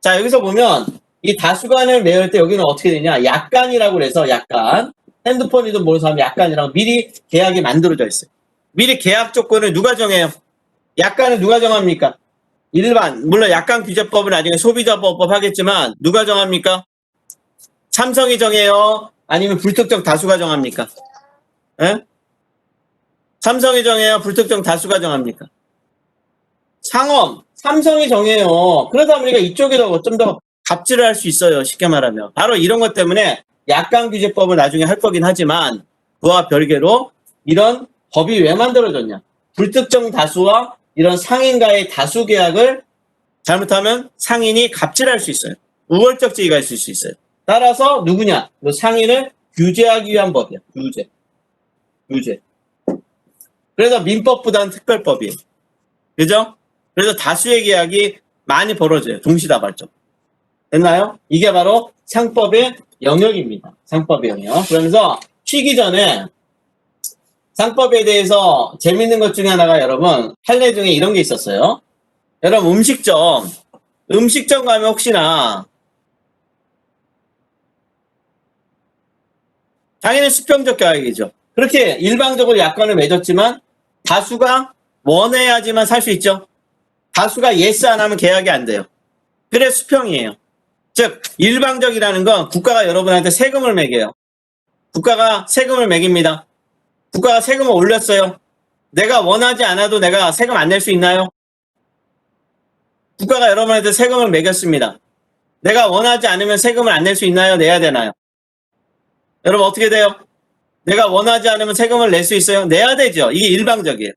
자, 여기서 보면 이 다수간을 매을 때 여기는 어떻게 되냐? 약간이라고 그래서 약간 핸드폰이든 뭐든 하면 약간이라고 미리 계약이 만들어져 있어요. 미리 계약 조건을 누가 정해요? 약간은 누가 정합니까? 물론 약간 규제법은 나중에 소비자보호법 하겠지만 누가 정합니까? 삼성이 정해요? 아니면 불특정 다수가 정합니까? 에? 삼성이 정해요? 불특정 다수가 정합니까? 삼성이 정해요. 그러다 보니까 이쪽이 좀 더 갑질을 할 수 있어요. 쉽게 말하면. 바로 이런 것 때문에 약간 규제법을 나중에 할 거긴 하지만 그와 별개로 이런 법이 왜 만들어졌냐. 불특정 다수와 이런 상인과의 다수 계약을 잘못하면 상인이 갑질할 수 있어요. 우월적 지위가 있을 수 있어요. 따라서 누구냐? 상인을 규제하기 위한 법이야. 규제. 그래서 민법보다는 특별법이에요. 그죠? 그래서 다수의 계약이 많이 벌어져요. 동시다발적. 됐나요? 이게 바로 상법의 영역입니다. 상법의 영역. 그러면서 쉬기 전에 상법에 대해서 재밌는 것 중에 하나가 여러분 판례 중에 이런 게 있었어요. 여러분 음식점 가면 혹시나 당연히 수평적 계약이죠. 그렇게 일방적으로 약관을 맺었지만 다수가 원해야지만 살 수 있죠. 다수가 예스 안 하면 계약이 안 돼요. 그래 수평이에요. 즉 일방적이라는 건 국가가 여러분한테 세금을 매겨요. 국가가 세금을 매깁니다. 국가가 세금을 올렸어요. 내가 원하지 않아도 내가 세금 안 낼 수 있나요? 국가가 여러분한테 세금을 매겼습니다. 내가 원하지 않으면 세금을 안 낼 수 있나요? 내야 되나요? 여러분 어떻게 돼요? 내가 원하지 않으면 세금을 낼 수 있어요? 내야 되죠. 이게 일방적이에요.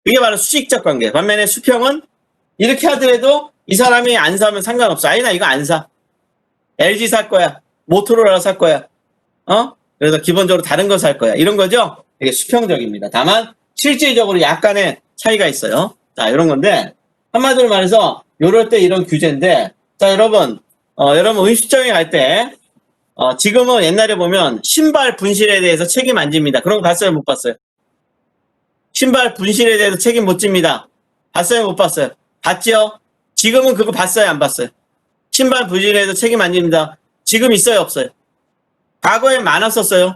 이게 바로 수직적 관계. 반면에 수평은 이렇게 하더라도 이 사람이 안 사면 상관없어. 아니 나 이거 안 사. LG 살 거야. 모토로라 살 거야. 그래서 기본적으로 다른 거 살 거야. 이런 거죠? 이게 수평적입니다. 다만 실질적으로 약간의 차이가 있어요. 자, 이런 건데 한마디로 말해서 요럴 때 이런 규제인데 자, 여러분 음식점에 갈 때 지금은 옛날에 보면 신발 분실에 대해서 책임 안 집니다. 그런 거 봤어요? 못 봤어요? 신발 분실에 대해서 책임 못 집니다. 봤어요? 못 봤어요? 봤죠? 지금은 그거 봤어요? 안 봤어요? 신발 분실에 대해서 책임 안 집니다. 지금 있어요? 없어요? 과거에 많았었어요?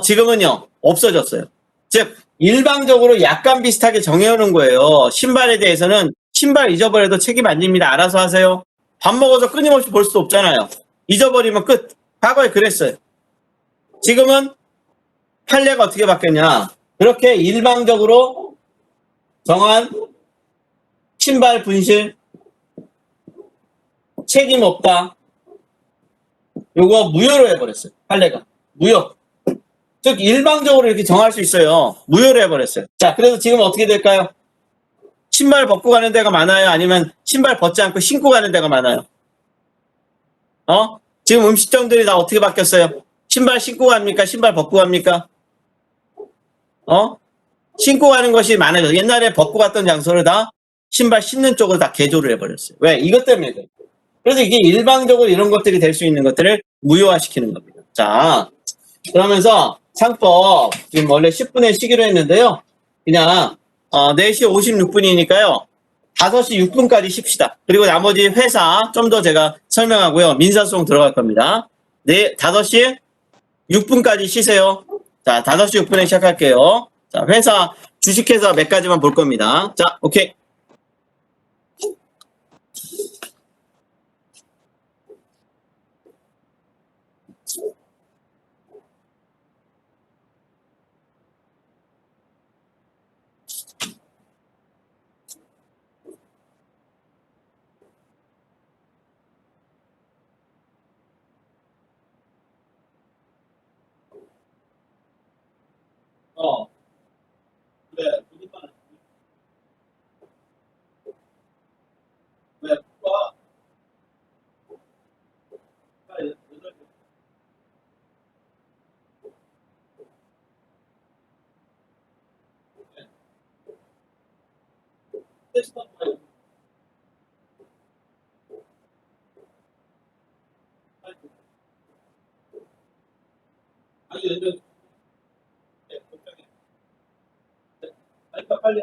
지금은요? 없어졌어요. 즉 일방적으로 약간 비슷하게 정해오는 거예요. 신발에 대해서는 신발 잊어버려도 책임 안 집니다. 알아서 하세요. 밥 먹어서 끊임없이 볼 수도 없잖아요. 잊어버리면 끝. 과거에 그랬어요. 지금은 판례가 어떻게 바뀌었냐. 그렇게 일방적으로 정한 신발 분실 책임 없다. 요거 무효로 해버렸어요. 판례가. 무효. 즉 일방적으로 이렇게 정할 수 있어요. 무효로 해버렸어요. 자, 그래서 지금 어떻게 될까요? 신발 벗고 가는 데가 많아요? 아니면 신발 벗지 않고 신고 가는 데가 많아요? 지금 음식점들이 다 어떻게 바뀌었어요? 신발 신고 갑니까? 신발 벗고 갑니까? 신고 가는 것이 많아져요. 옛날에 벗고 갔던 장소를 다 신발 신는 쪽으로 다 개조를 해버렸어요. 왜? 이것 때문에 그래요. 그래서 이게 일방적으로 이런 것들이 될 수 있는 것들을 무효화시키는 겁니다. 자, 그러면서 상법 지금 원래 10분에 시기로 했는데요. 그냥 4시 56분이니까요. 5시 6분까지 쉽시다. 그리고 나머지 회사 좀 더 제가 설명하고요. 민사소송 들어갈 겁니다. 네, 5시 6분까지 쉬세요. 자, 5시 6분에 시작할게요. 자, 회사, 주식회사 몇 가지만 볼 겁니다. 자, 오케이. 그래. 왜? 빨리.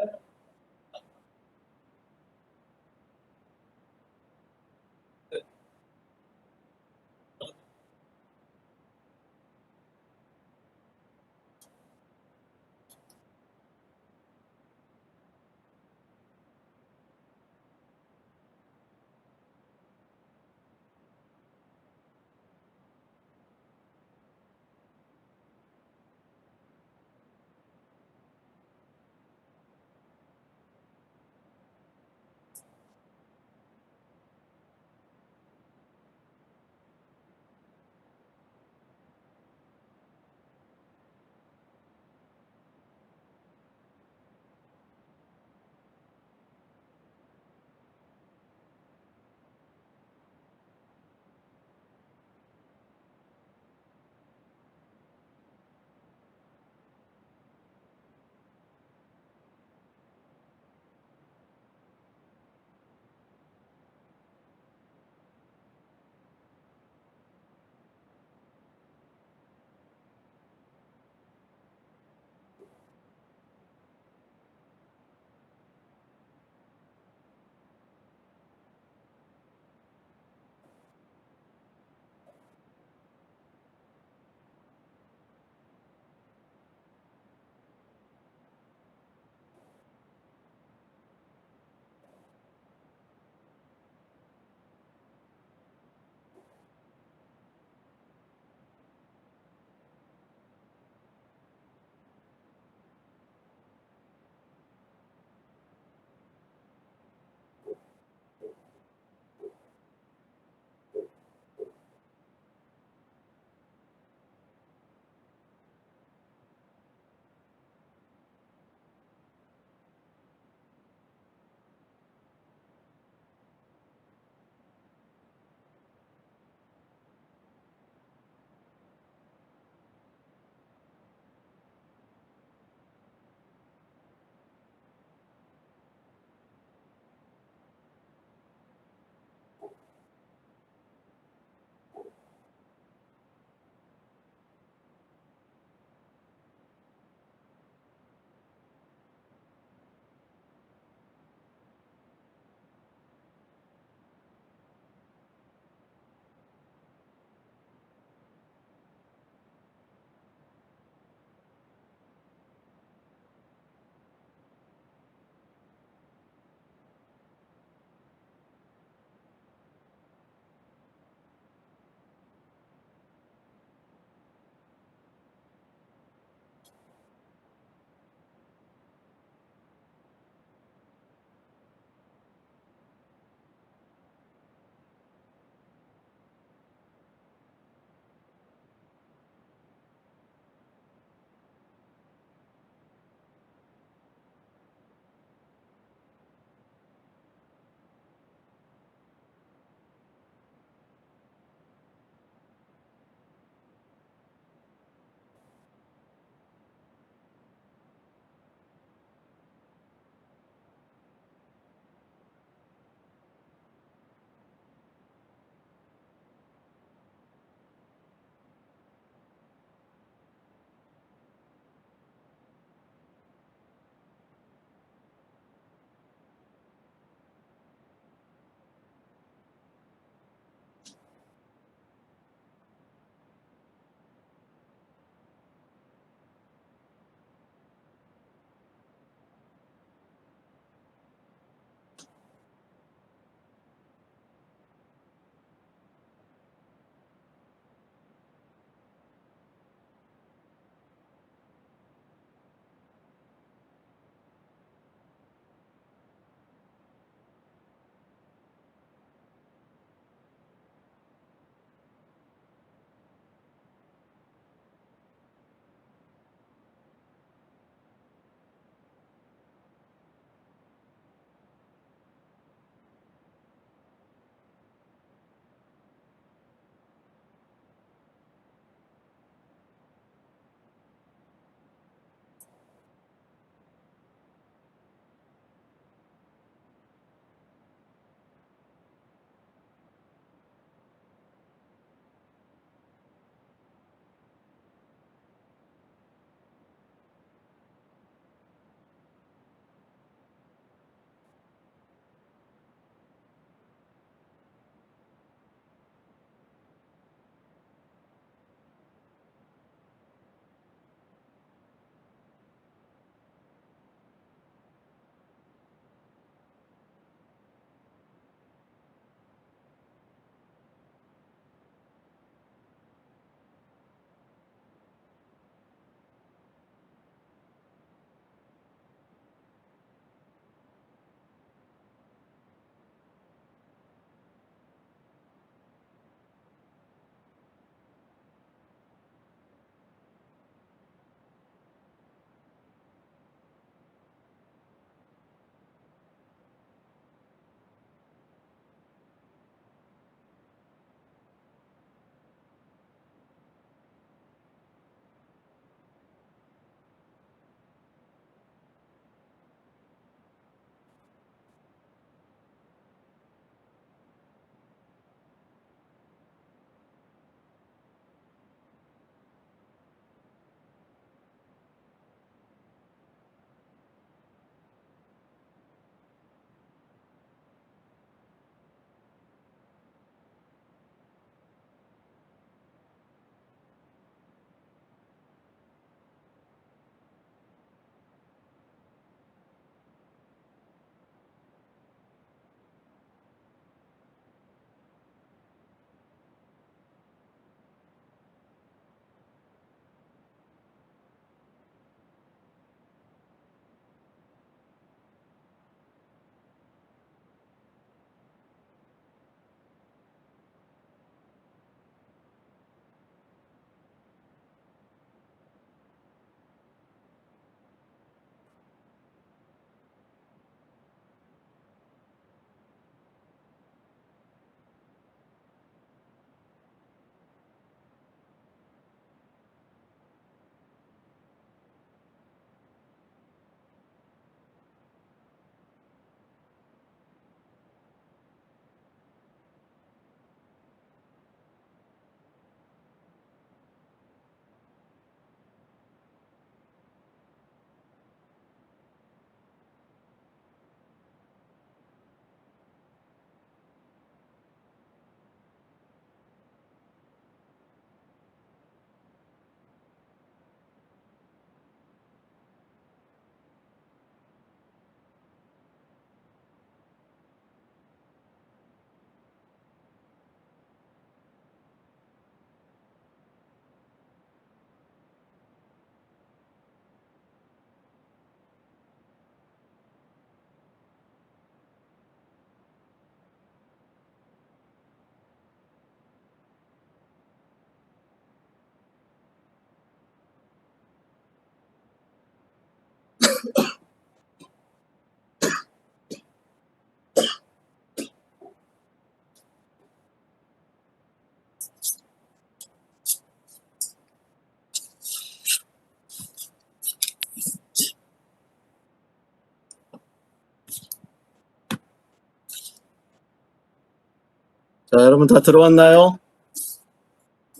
자, 여러분 다 들어왔나요?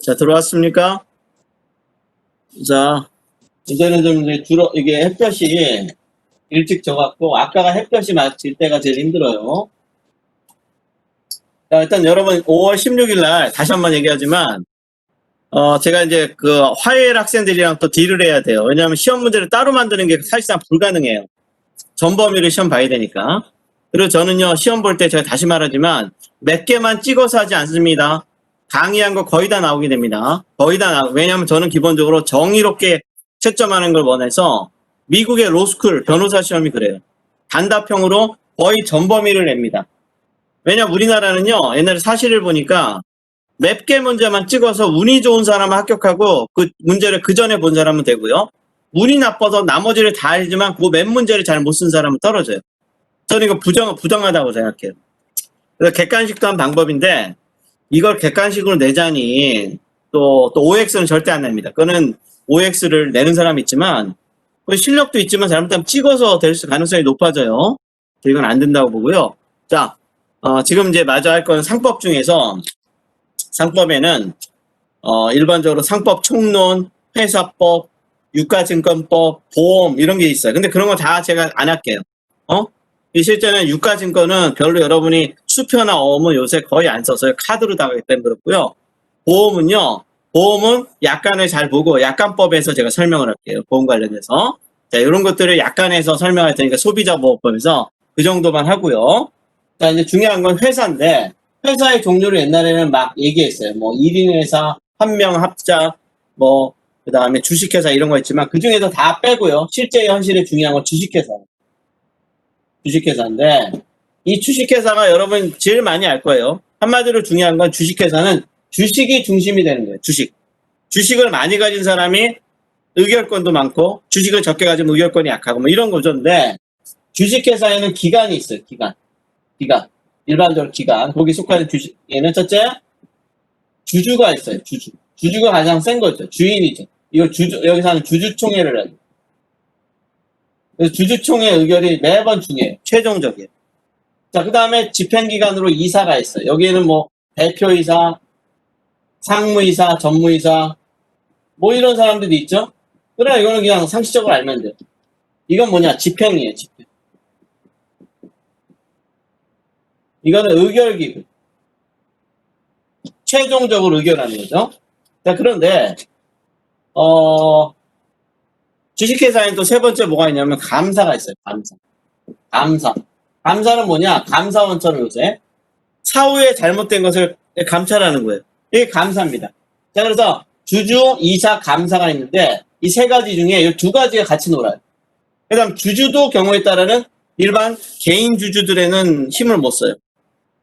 자, 들어왔습니까? 자, 이제는 좀 이제 주로 이게 햇볕이 일찍 져갖고 아까가 햇볕이 맞을 때가 제일 힘들어요. 자, 일단 여러분 5월 16일 날 다시 한번 얘기하지만 제가 이제 그 화요일 학생들이랑 또 딜을 해야 돼요. 왜냐하면 시험 문제를 따로 만드는 게 사실상 불가능해요. 전 범위를 시험 봐야 되니까. 그리고 저는요, 시험 볼 때 제가 다시 말하지만 몇 개만 찍어서 하지 않습니다. 강의한 거 거의 다 나오게 됩니다. 거의 다 왜냐하면 저는 기본적으로 정의롭게 채점하는 걸 원해서 미국의 로스쿨 변호사 시험이 그래요. 단답형으로 거의 전 범위를 냅니다. 왜냐면 우리나라는요, 옛날에 사실을 보니까 몇 개 문제만 찍어서 운이 좋은 사람은 합격하고 그 문제를 그 전에 본 사람은 되고요. 운이 나빠서 나머지를 다 알지만 그 몇 문제를 잘 못 쓴 사람은 떨어져요. 저는 이거 부정하다고 생각해요. 그래서 객관식도 한 방법인데 이걸 객관식으로 내자니 또 OX는 절대 안 냅니다. 그거는 OX를 내는 사람이 있지만 실력도 있지만 잘못하면 찍어서 될 가능성이 높아져요. 이건 안 된다고 보고요. 자, 지금 이제 마저 할 건 상법 중에서 상법에는 일반적으로 상법 총론, 회사법, 유가증권법, 보험 이런 게 있어요. 근데 그런 거 다 제가 안 할게요. 이 실제는 유가증권은 별로 여러분이 수표나 어문 요새 거의 안 써서요. 카드로 다 하기 때문에 그렇고요. 보험은 약관을 잘 보고 약관법에서 제가 설명을 할게요. 보험 관련해서. 자, 이런 것들을 약관에서 설명할 테니까 소비자보호법에서 그 정도만 하고요. 자, 이제 중요한 건 회사인데 회사의 종류를 옛날에는 막 얘기했어요. 뭐 1인 회사, 한명 합작, 뭐 그다음에 주식회사 이런 거 있지만 그 중에서 다 빼고요. 실제 현실에 중요한 건 주식회사인데 이 주식회사가 여러분 제일 많이 알 거예요. 한마디로 중요한 건 주식회사는 주식이 중심이 되는 거예요. 주식을 많이 가진 사람이 의결권도 많고 주식을 적게 가지면 의결권이 약하고 뭐 이런 거죠인데 주식회사에는 기간이 있어요. 기간. 일반적으로 기간. 거기 속하는 주식에는 첫째 주주가 있어요. 주주가 가장 센 거죠. 주인이죠. 이거 여기서 하는 주주총회를 해요. 그래서 주주총회 의결이 매번 중요해요. 최종적이에요. 자, 그 다음에 집행기관으로 이사가 있어요. 여기에는 뭐 대표이사, 상무이사, 전무이사 뭐 이런 사람들이 있죠. 그래, 이거는 그냥 상식적으로 알면 돼요. 이건 뭐냐? 집행이에요. 집행. 이거는 의결기구. 최종적으로 의결하는 거죠. 자, 그런데 주식회사에는 또 세 번째 뭐가 있냐면 감사가 있어요. 감사는 뭐냐? 감사원처럼 요새 사후에 잘못된 것을 감찰하는 거예요. 이게 감사입니다. 자, 그래서 주주, 이사, 감사가 있는데 이 세 가지 중에 이 두 가지가 같이 놀아요. 그다음 주주도 경우에 따라는 일반 개인 주주들에는 힘을 못 써요.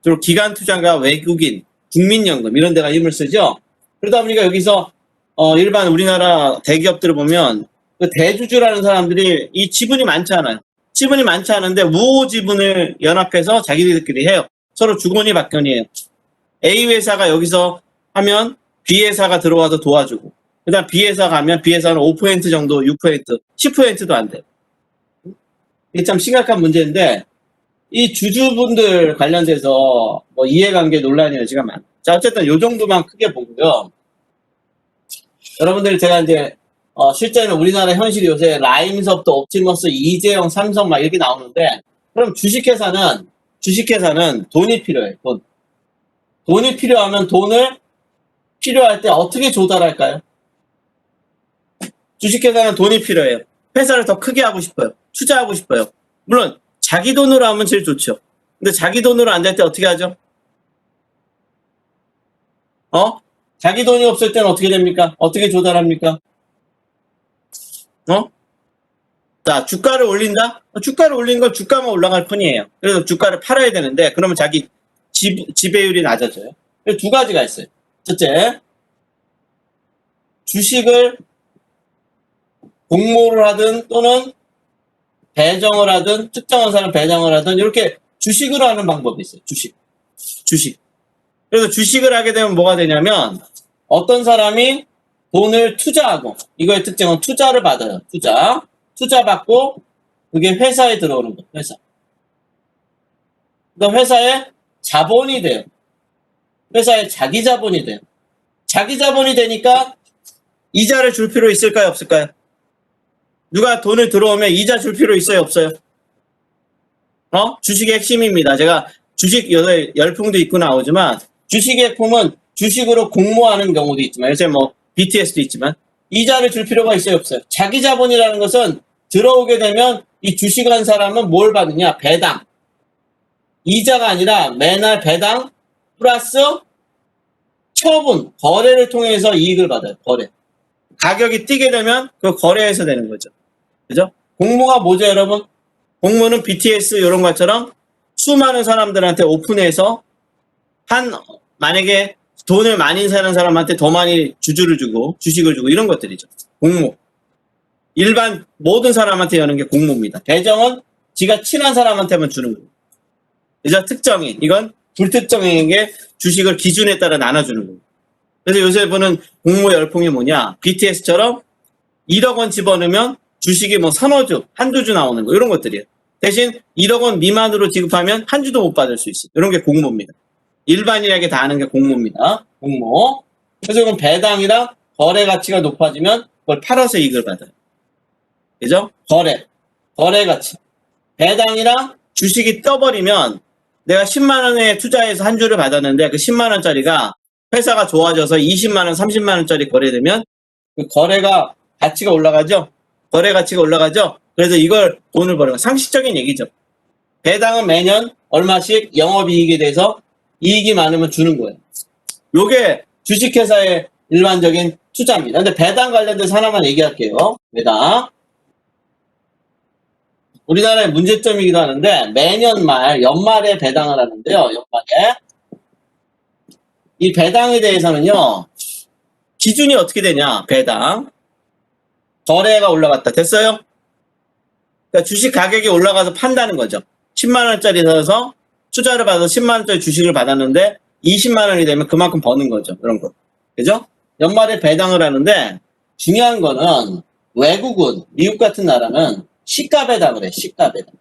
주로 기관 투자가 외국인, 국민연금 이런 데가 힘을 쓰죠. 그러다 보니까 여기서 일반 우리나라 대기업들을 보면 그 대주주라는 사람들이 이 지분이 많지 않아요. 지분이 많지 않은데 우호 지분을 연합해서 자기들끼리 해요. 서로 주거니 받거니해요. A 회사가 여기서 하면 B 회사가 들어와서 도와주고 그다음 B 회사가 하면 B 회사는 5% 정도, 6%, 10%도 안 돼요. 이게 참 심각한 문제인데 이 주주분들 관련돼서 뭐 이해관계 논란이 여지가 많아요. 자, 어쨌든 요 정도만 크게 보고요. 여러분들 제가 이제 실제는 우리나라 현실이 요새 라임섭도 옵티머스, 이재용, 삼성 막 이렇게 나오는데 그럼 주식회사는 돈이 필요해요. 돈이 필요하면 돈을 필요할 때 어떻게 조달할까요? 주식회사는 돈이 필요해요. 회사를 더 크게 하고 싶어요. 투자하고 싶어요. 물론 자기 돈으로 하면 제일 좋죠. 근데 자기 돈으로 안 될 때 어떻게 하죠? 자기 돈이 없을 때는 어떻게 됩니까? 어떻게 조달합니까? 자, 주가를 올린다? 주가를 올린 건 주가만 올라갈 뿐이에요. 그래서 주가를 팔아야 되는데 그러면 자기 지배율이 낮아져요. 그래서 두 가지가 있어요. 첫째, 주식을 공모를 하든 또는 배정을 하든 특정한 사람 배정을 하든 이렇게 주식으로 하는 방법이 있어요. 주식. 그래서 주식을 하게 되면 뭐가 되냐면 어떤 사람이 돈을 투자하고 이거의 특징은 투자를 받아요. 투자 받고 그게 회사에 들어오는 거예요. 회사에 자본이 돼요. 회사의 자기 자본이 돼요. 자기 자본이 되니까 이자를 줄 필요 있을까요? 없을까요? 누가 돈을 들어오면 이자 줄 필요 있어요? 없어요? 주식의 핵심입니다. 제가 주식 열풍도 있고 나오지만 주식의 핵심은 주식으로 공모하는 경우도 있지만 요새 뭐 BTS도 있지만 이자를 줄 필요가 있어요? 없어요? 자기 자본이라는 것은 들어오게 되면 이 주식한 사람은 뭘 받느냐? 배당. 이자가 아니라 매날 배당 플러스 처분, 거래를 통해서 이익을 받아요. 거래. 가격이 뛰게 되면 그 거래에서 되는 거죠. 그죠? 공모가 뭐죠, 여러분? 공모는 BTS 이런 것처럼 수많은 사람들한테 오픈해서 만약에 돈을 많이 사는 사람한테 더 많이 주주를 주고 주식을 주고 이런 것들이죠. 공모. 일반 모든 사람한테 여는 게 공모입니다. 배정은 지가 친한 사람한테만 주는 거예요. 그죠? 특정인. 이건 불특정인에게 주식을 기준에 따라 나눠주는 거예요. 그래서 요새 보는 공모 열풍이 뭐냐? BTS처럼 1억 원 집어넣으면 주식이 뭐 서너 주, 한두 주 나오는 거 이런 것들이에요. 대신 1억 원 미만으로 지급하면 한 주도 못 받을 수 있어요. 이런 게 공모입니다. 일반인에게 다 하는 게 공모입니다. 공모. 그래서 이건 배당이랑 거래 가치가 높아지면 그걸 팔아서 이익을 받아요. 그죠? 거래 가치. 배당이랑 주식이 떠버리면 내가 10만 원에 투자해서 한 주를 받았는데 그 10만 원짜리가 회사가 좋아져서 20만 원, 30만 원짜리 거래되면 그 거래가 가치가 올라가죠? 거래 가치가 올라가죠? 그래서 이걸 돈을 버는 거. 상식적인 얘기죠. 배당은 매년 얼마씩 영업이익에 대해서 이익이 많으면 주는 거예요. 요게 주식회사의 일반적인 투자입니다. 근데 배당 관련돼서 하나만 얘기할게요. 배당. 우리나라의 문제점이기도 하는데 매년 연말에 배당을 하는데요. 연말에. 이 배당에 대해서는요. 기준이 어떻게 되냐. 배당. 거래가 올라갔다. 됐어요? 그러니까 주식 가격이 올라가서 판다는 거죠. 10만 원짜리 사서 투자를 받아서 10만 원짜리 주식을 받았는데 20만 원이 되면 그만큼 버는 거죠. 그런 거. 그죠? 연말에 배당을 하는데 중요한 거는 외국은 미국 같은 나라는 시가 배당을 해. 시가 배당.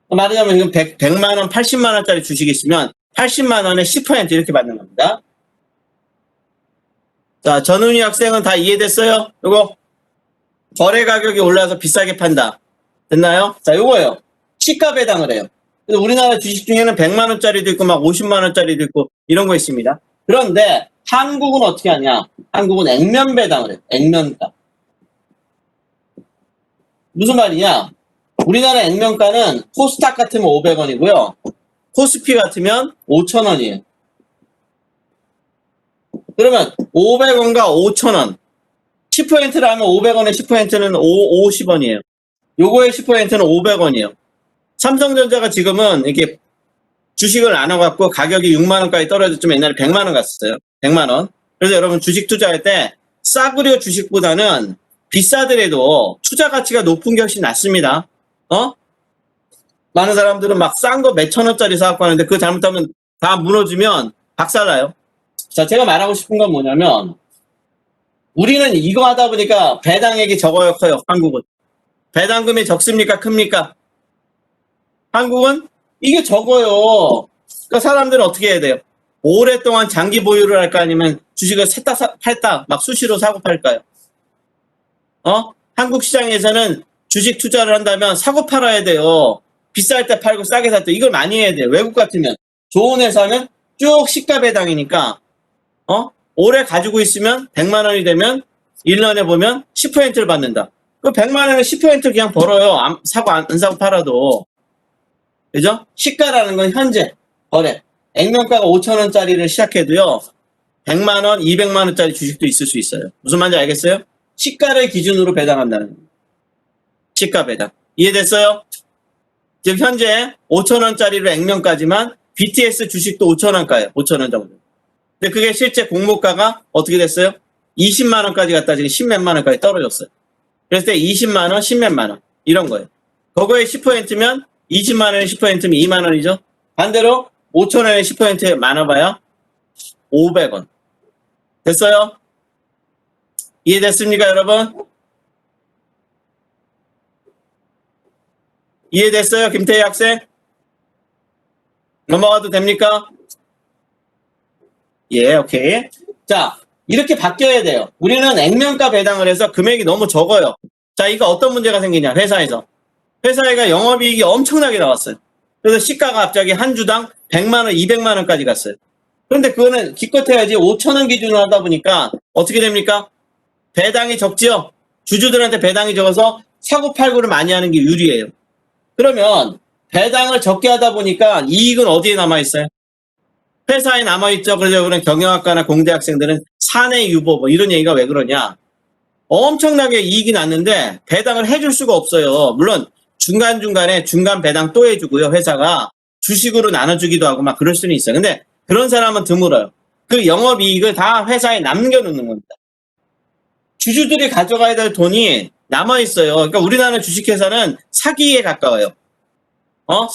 말하자면 지금 100만 원, 80만 원짜리 주식이 있으면 80만 원에 10% 이렇게 받는 겁니다. 자, 전은희 학생은 다 이해됐어요? 요거 거래 가격이 올라서 비싸게 판다. 됐나요? 자, 요거예요. 시가 배당을 해요. 그래서 우리나라 주식 중에는 100만 원짜리도 있고 막 50만 원짜리도 있고 이런 거 있습니다. 그런데 한국은 어떻게 하냐? 한국은 액면 배당을 해요. 액면가. 무슨 말이냐? 우리나라 액면가는 코스닥 같으면 500원이고요. 코스피 같으면 5,000원이에요. 그러면 500원과 5,000원. 10%를 하면 500원에 10%는 50원이에요. 요거의 10%는 500원이에요. 삼성전자가 지금은 이렇게 주식을 나눠갖고 가격이 6만원까지 떨어졌지만 옛날에 100만원 갔었어요. 100만원. 그래서 여러분 주식 투자할 때 싸구려 주식보다는 비싸더라도 투자 가치가 높은 게 훨씬 낫습니다. 많은 사람들은 막 싼 거 몇천 원짜리 사갖고 하는데 그거 잘못하면 다 무너지면 박살나요. 자, 제가 말하고 싶은 건 뭐냐면 우리는 이거 하다 보니까 배당액이 적어요, 커요, 한국은. 배당금이 적습니까, 큽니까? 한국은 이게 적어요. 그러니까 사람들은 어떻게 해야 돼요? 오랫동안 장기 보유를 할까 아니면 주식을 샀다 팔다 막 수시로 사고 팔까요? 한국 시장에서는 주식 투자를 한다면 사고 팔아야 돼요. 비쌀 때 팔고 싸게 살 때 이걸 많이 해야 돼요. 외국 같으면 좋은 회사는 쭉 시가 배당이니까 오래 가지고 있으면 100만 원이 되면 1년에 보면 10%를 받는다. 그 100만 원에 10% 그냥 벌어요. 안 사고 팔아도. 그죠? 시가라는 건 현재 거래. 액면가가 5,000원짜리를 시작해도요. 100만 원, 200만 원짜리 주식도 있을 수 있어요. 무슨 말인지 알겠어요? 시가를 기준으로 배당한다는 거예요. 시가 배당. 이해됐어요? 지금 현재 5,000원짜리로 액면가지만 BTS 주식도 5,000원가예요. 5,000원 정도. 근데 그게 실제 공모가가 어떻게 됐어요? 20만 원까지 갔다 지금 10몇만 원까지 떨어졌어요. 그래서 20만 원, 10몇만 원 이런 거예요. 그거에 10%면 20만 원에 10%면 2만 원이죠. 반대로 5,000원에 10% 많아봐야 500원. 됐어요? 이해됐습니까, 여러분? 이해됐어요, 김태희 학생? 넘어가도 됩니까? 예, 오케이. 자, 이렇게 바뀌어야 돼요. 우리는 액면가 배당을 해서 금액이 너무 적어요. 자, 이거 어떤 문제가 생기냐, 회사에서. 회사가 영업이익이 엄청나게 나왔어요. 그래서 시가가 갑자기 한 주당 100만 원, 200만 원까지 갔어요. 그런데 그거는 기껏해야지 5천 원 기준으로 하다 보니까 어떻게 됩니까? 배당이 적지요. 주주들한테 배당이 적어서 사고팔고를 많이 하는 게 유리해요. 그러면 배당을 적게 하다 보니까 이익은 어디에 남아있어요? 회사에 남아있죠. 그래서 그런 경영학과나 공대 학생들은 사내 유보 뭐 이런 얘기가 왜 그러냐. 엄청나게 이익이 났는데 배당을 해줄 수가 없어요. 물론 중간중간에 중간 배당 또 해주고요. 회사가 주식으로 나눠주기도 하고 막 그럴 수는 있어요. 근데 그런 사람은 드물어요. 그 영업이익을 다 회사에 남겨놓는 겁니다. 주주들이 가져가야 될 돈이 남아있어요. 그러니까 우리나라 주식회사는 사기에 가까워요.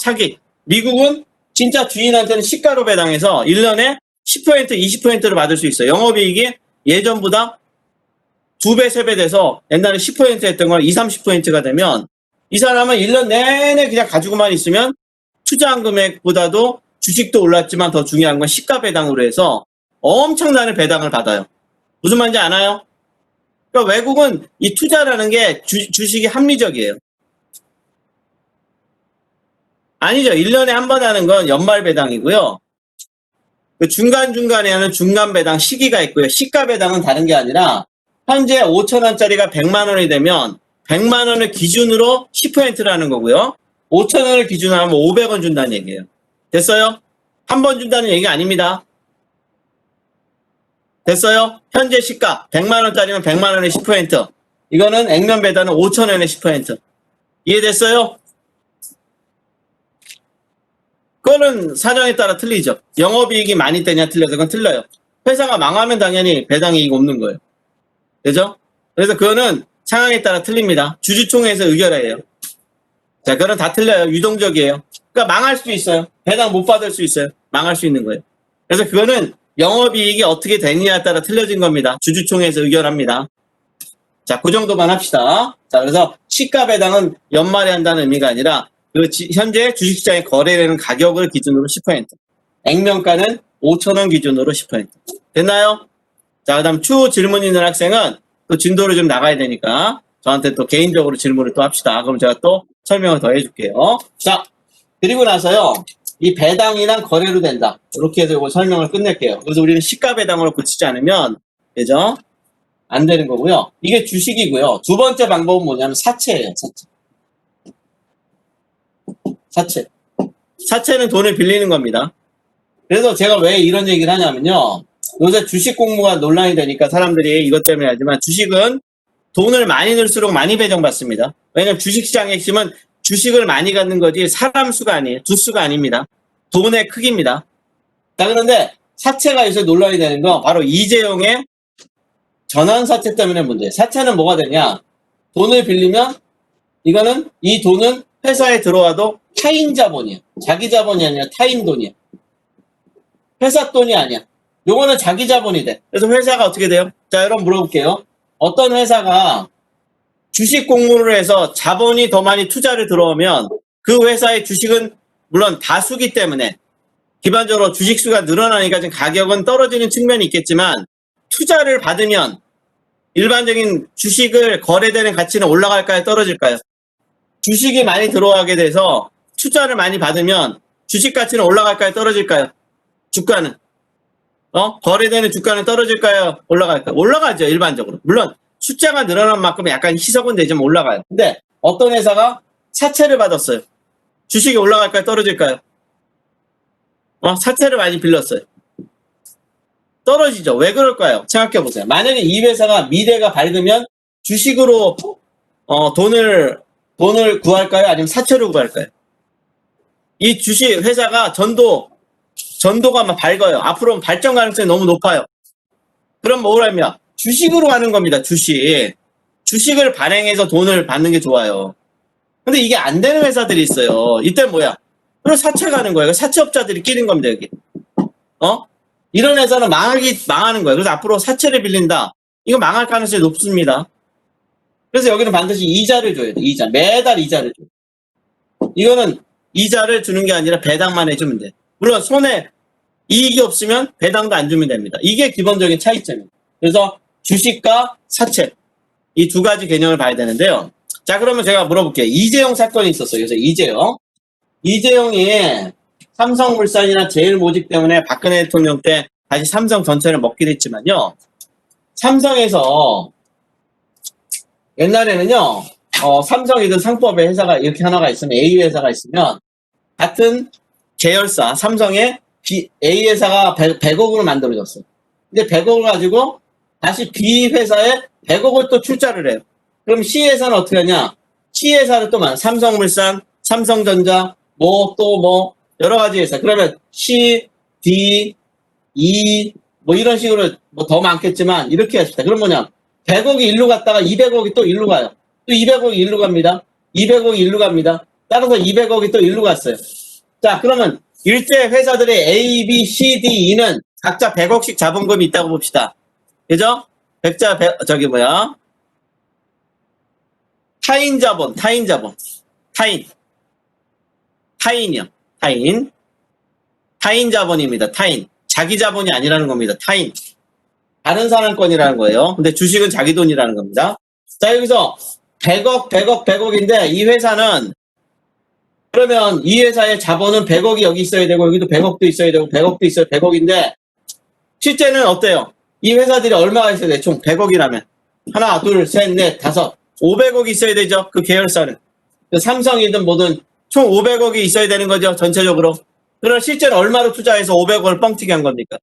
사기. 미국은 진짜 주인한테는 시가로 배당해서 1년에 10%, 20%를 받을 수 있어요. 영업이익이 예전보다 2배, 3배 돼서 옛날에 10% 했던 걸 20, 30%가 되면 이 사람은 1년 내내 그냥 가지고만 있으면 투자한 금액보다도 주식도 올랐지만 더 중요한 건 시가 배당으로 해서 엄청나게 배당을 받아요. 무슨 말인지 아나요? 그러니까 외국은 이 투자라는 게 주식이 합리적이에요. 아니죠. 1년에 한 번 하는 건 연말 배당이고요. 그 중간중간에 하는 중간 배당 시기가 있고요. 시가 배당은 다른 게 아니라 현재 5천 원짜리가 100만 원이 되면 100만 원을 기준으로 10%라는 거고요. 5천 원을 기준으로 하면 500원 준다는 얘기예요. 됐어요? 한 번 준다는 얘기가 아닙니다. 됐어요? 현재 시가 100만 원짜리면 100만 원의 10%. 이거는 액면 배당은 5천 원의 10%. 이해됐어요? 그거는 사정에 따라 틀리죠. 영업이익이 많이 되냐 틀려서 그건 틀려요. 회사가 망하면 당연히 배당이익 없는 거예요. 그죠? 그래서 그거는 상황에 따라 틀립니다. 주주총회에서 의결해요. 자, 그건 다 틀려요. 유동적이에요. 그러니까 망할 수 있어요. 배당 못 받을 수 있어요. 망할 수 있는 거예요. 그래서 그거는 영업이익이 어떻게 되느냐에 따라 틀려진 겁니다. 주주총회에서 의결합니다. 자, 그 정도만 합시다. 자, 그래서 시가 배당은 연말에 한다는 의미가 아니라 그 현재 주식시장에 거래되는 가격을 기준으로 10%. 액면가는 5,000원 기준으로 10%. 됐나요? 자, 그 다음 추후 질문 있는 학생은 또 진도를 좀 나가야 되니까 저한테 또 개인적으로 질문을 또 합시다. 그럼 제가 또 설명을 더 해줄게요. 자, 그리고 나서요. 이 배당이랑 거래로 된다. 이렇게 해서 이거 설명을 끝낼게요. 그래서 우리는 시가 배당으로 고치지 않으면, 그죠? 안 되는 거고요. 이게 주식이고요. 두 번째 방법은 뭐냐면 사채예요. 사채. 사채는 돈을 빌리는 겁니다. 그래서 제가 왜 이런 얘기를 하냐면요. 요새 주식 공모가 논란이 되니까 사람들이 이것 때문에 하지만 주식은 돈을 많이 넣을수록 많이 배정받습니다. 왜냐면 주식시장의 핵심은 주식을 많이 갖는 거지 사람 수가 아니에요. 두 수가 아닙니다. 돈의 크기입니다. 자, 그런데 사채가 요새 논란이 되는 건 바로 이재용의 전환사채 때문에 문제예요. 사채는 뭐가 되냐? 돈을 빌리면 이거는 이 돈은 회사에 들어와도 타인 자본이에요. 자기 자본이 아니라 타인 돈이에요. 회사 돈이 아니야. 요거는 자기 자본이 돼. 그래서 회사가 어떻게 돼요? 자, 여러분 물어볼게요. 어떤 회사가 주식 공모를 해서 자본이 더 많이 투자를 들어오면 그 회사의 주식은 물론 다수기 때문에 기본적으로 주식수가 늘어나니까 지금 가격은 떨어지는 측면이 있겠지만 투자를 받으면 일반적인 주식을 거래되는 가치는 올라갈까요? 떨어질까요? 주식이 많이 들어가게 돼서 투자를 많이 받으면 주식 가치는 올라갈까요? 떨어질까요? 주가는 거래되는 주가는 떨어질까요? 올라갈까요? 올라가죠, 일반적으로. 물론 숫자가 늘어난 만큼 약간 희석은 되지만 올라가요. 근데 어떤 회사가 사채를 받았어요. 주식이 올라갈까요? 떨어질까요? 사채를 많이 빌렸어요. 떨어지죠. 왜 그럴까요? 생각해 보세요. 만약에 이 회사가 미래가 밝으면 주식으로 돈을 구할까요? 아니면 사채로 구할까요? 이 주식 회사가 전도가 막 밝아요. 앞으로 발전 가능성이 너무 높아요. 그럼 뭐라면 주식으로 가는 겁니다. 주식을 발행해서 돈을 받는 게 좋아요. 근데 이게 안 되는 회사들이 있어요. 이때 뭐야? 그럼 사채 가는 거예요. 사채업자들이 끼는 겁니다. 여기. 이런 회사는 망하는 거예요. 그래서 앞으로 사채를 빌린다. 이거 망할 가능성이 높습니다. 그래서 여기는 반드시 이자를 줘야 돼. 매달 이자를 줘. 이거는 이자를 주는 게 아니라 배당만 해주면 돼. 물론 손에 이익이 없으면 배당도 안 주면 됩니다. 이게 기본적인 차이점입니다. 그래서 주식과 사채 이 두 가지 개념을 봐야 되는데요. 자, 그러면 제가 물어볼게요. 이재용 사건이 있었어요. 그래서 이재용이 삼성물산이나 제일모직 때문에 박근혜 대통령 때 다시 삼성 전체를 먹기도 했지만요. 삼성에서 옛날에는요, 삼성이든 상법의 회사가 이렇게 하나가 있으면 A 회사가 있으면 같은 계열사 삼성의 A 회사가 100억으로 만들어졌어요. 근데 100억을 가지고 다시 B 회사에 100억을 또 출자를 해요. 그럼 C 회사는 어떻게 하냐? C 회사를 또 삼성물산, 삼성전자, 여러 가지 회사. 그러면 C, D, E, 이런 식으로 더 많겠지만 이렇게 했습니다. 그럼 뭐냐? 100억이 일로 갔다가 200억이 또 일로 가요. 또 200억이 일로 갑니다. 200억이 일로 갑니다. 따라서 200억이 또 일로 갔어요. 자, 그러면 일제 회사들의 A, B, C, D, E는 각자 100억씩 자본금이 있다고 봅시다. 그죠? 타인 자본. 타인 자본입니다. 자기 자본이 아니라는 겁니다. 다른 사람 건이라는 거예요. 근데 주식은 자기 돈이라는 겁니다. 자, 여기서 100억인데 이 회사는 그러면 이 회사의 자본은 100억이 여기 있어야 되고 여기도 100억도 있어야 되고 100억도 있어야 100억인데 실제는 어때요? 이 회사들이 얼마가 있어야 돼? 총 100억이라면 하나, 둘, 셋, 넷, 다섯 500억이 있어야 되죠. 그 계열사는 삼성이든 뭐든 총 500억이 있어야 되는 거죠. 전체적으로. 그럼 실제로 얼마로 투자해서 500억을 뻥튀기 한 겁니까?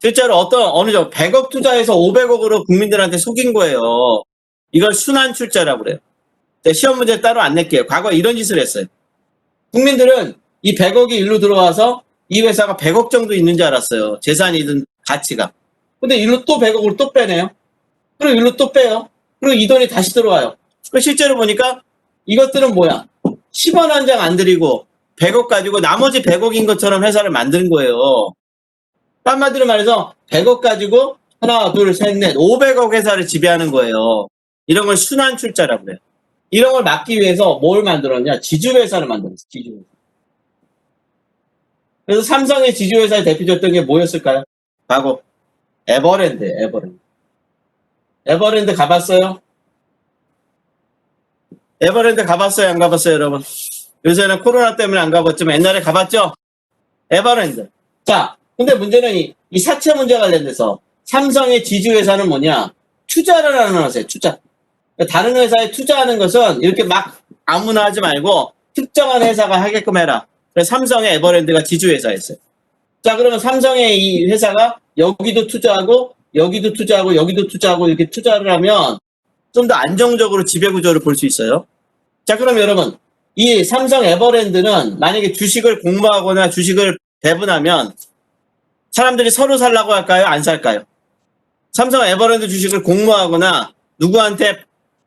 실제로 어느 정도 100억 투자해서 500억으로 국민들한테 속인 거예요. 이걸 순환 출자라고 그래요. 시험 문제 따로 안 낼게요. 과거에 이런 짓을 했어요. 국민들은 이 100억이 일로 들어와서 이 회사가 100억 정도 있는 줄 알았어요. 재산이든 가치가. 근데 일로 또 100억을 또 빼네요. 그리고 일로 또 빼요. 그리고 이 돈이 다시 들어와요. 실제로 보니까 이것들은 뭐야? 10원 한 장 안 들이고 100억 가지고 나머지 100억인 것처럼 회사를 만든 거예요. 한마디로 말해서 100억 가지고 하나, 둘, 셋, 넷, 500억 회사를 지배하는 거예요. 이런 걸 순환 출자라고 그래요. 이런 걸 막기 위해서 뭘 만들었냐? 지주회사를 만들었어요. 지주회사. 그래서 삼성의 지주회사에 대표적이었던 게 뭐였을까요? 과거 에버랜드. 에버랜드 가봤어요? 에버랜드 가봤어요? 안 가봤어요, 여러분? 요새는 코로나 때문에 안 가봤지만 옛날에 가봤죠? 에버랜드. 자, 근데 문제는 이 사채 문제 관련돼서 삼성의 지주회사는 뭐냐? 투자를 하는 회사예요, 투자. 다른 회사에 투자하는 것은 이렇게 막 아무나 하지 말고 특정한 회사가 하게끔 해라. 그래서 삼성의 에버랜드가 지주회사였어요. 자, 그러면 삼성의 이 회사가 여기도 투자하고 여기도 투자하고 여기도 투자하고 이렇게 투자를 하면 좀 더 안정적으로 지배구조를 볼 수 있어요. 자, 그럼 여러분 이 삼성 에버랜드는 만약에 주식을 공모하거나 주식을 배분하면 사람들이 서로 살라고 할까요? 안 살까요? 삼성 에버랜드 주식을 공모하거나 누구한테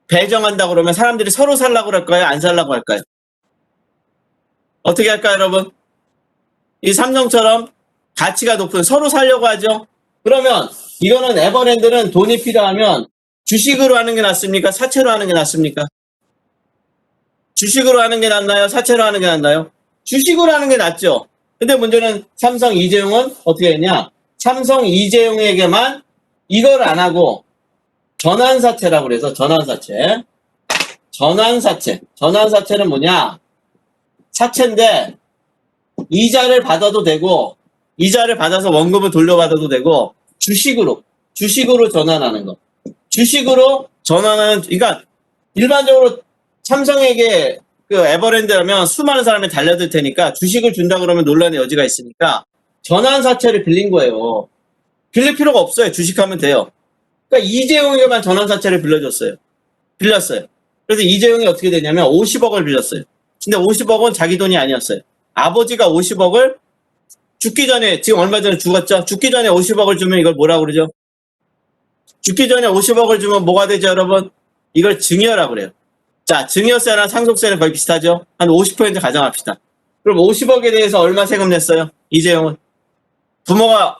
배정한다고 그러면 사람들이 서로 살라고 할까요? 안 살라고 할까요? 어떻게 할까요, 여러분? 이 삼성처럼 가치가 높은 서로 살려고 하죠? 그러면 이거는 에버랜드는 돈이 필요하면 주식으로 하는 게 낫습니까? 사채로 하는 게 낫습니까? 주식으로 하는 게 낫나요? 사채로 하는 게 낫나요? 주식으로 하는 게 낫죠. 근데 문제는 삼성 이재용은 어떻게 했냐? 삼성 이재용에게만 이걸 안 하고 전환사채라고 그래서 전환사채는 뭐냐? 사채인데 이자를 받아도 되고 이자를 받아서 원금을 돌려받아도 되고 주식으로 전환하는 거. 주식으로 전환하는, 그러니까 일반적으로 삼성에게 그 에버랜드라면 수많은 사람이 달려들 테니까 주식을 준다 그러면 논란의 여지가 있으니까 전환사채를 빌린 거예요. 빌릴 필요가 없어요. 주식하면 돼요. 그러니까 이재용에게만 전환사채를 빌렸어요. 그래서 이재용이 어떻게 되냐면 50억을 빌렸어요. 근데 50억은 자기 돈이 아니었어요. 아버지가 50억을 죽기 전에, 지금 얼마 전에 죽었죠? 죽기 전에 50억을 주면 이걸 뭐라고 그러죠? 죽기 전에 50억을 주면 뭐가 되죠, 여러분? 이걸 증여라고 그래요. 자, 증여세랑 상속세는 거의 비슷하죠? 한 50% 가정합시다. 그럼 50억에 대해서 얼마 세금 냈어요? 이재용은.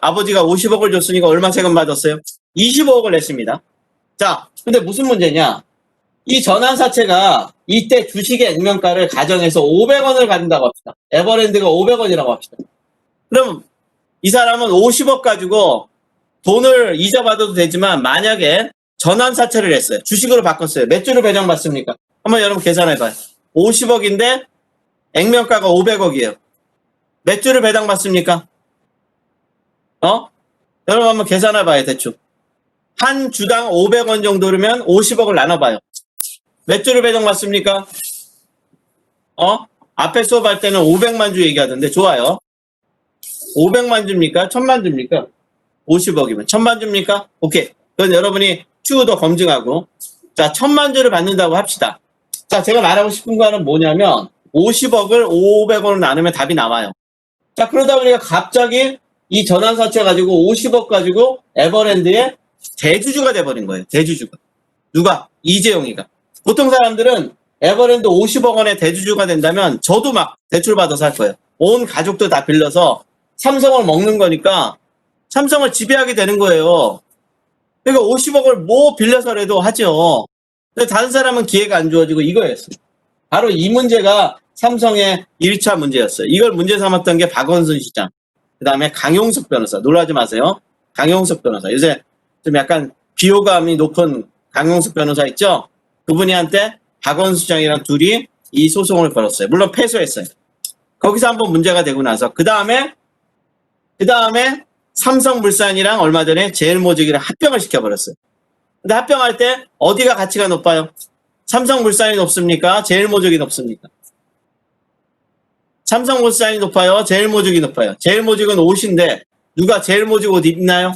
아버지가 50억을 줬으니까 얼마 세금 받았어요? 25억을 냈습니다. 자, 근데 무슨 문제냐? 이 전환사채가 이때 주식의 액면가를 가정해서 500원을 갖는다고 합시다. 에버랜드가 500원이라고 합시다. 그럼 이 사람은 50억 가지고 돈을 이자 받아도 되지만 만약에 전환사채를 했어요. 주식으로 바꿨어요. 몇 주를 배정받습니까? 한번 여러분 계산해봐요. 50억인데 액면가가 500억이에요. 몇 주를 배당받습니까? 여러분 한번 계산해봐요. 대충. 한 주당 500원 정도면 50억을 나눠봐요. 몇 주를 배당받습니까? 앞에 수업할 때는 500만 주 얘기하던데 좋아요. 500만 주입니까? 1000만 주입니까? 50억이면 1000만 주입니까? 오케이. 그건 여러분이 추후도 검증하고. 자, 1000만 주를 받는다고 합시다. 자, 제가 말하고 싶은 거는 뭐냐면 50억을 500원을 나누면 답이 나와요. 자, 그러다 보니까 갑자기 이 전환사채 가지고 50억 가지고 에버랜드의 대주주가 돼버린 거예요. 대주주가. 누가? 이재용이가. 보통 사람들은 에버랜드 50억 원의 대주주가 된다면 저도 막 대출받아서 할 거예요. 온 가족도 다 빌려서 삼성을 먹는 거니까 삼성을 지배하게 되는 거예요. 그러니까 50억을 뭐 빌려서라도 하죠. 근데 다른 사람은 기회가 안 주어지고 이거였어요. 바로 이 문제가 삼성의 1차 문제였어요. 이걸 문제 삼았던 게 박원순 시장. 그 다음에 강용석 변호사. 놀라지 마세요. 강용석 변호사. 요새 좀 약간 비호감이 높은 강용석 변호사 있죠? 그분이 한테 박원순 시장이랑 둘이 이 소송을 걸었어요. 물론 패소했어요. 거기서 한번 문제가 되고 나서 그 다음에 삼성물산이랑 얼마 전에 제일모직이랑 합병을 시켜버렸어요. 근데 합병할 때 어디가 가치가 높아요? 삼성물산이 높습니까? 제일모직이 높습니까? 삼성물산이 높아요? 제일모직이 높아요? 제일모직은 옷인데 누가 제일모직 옷 입나요?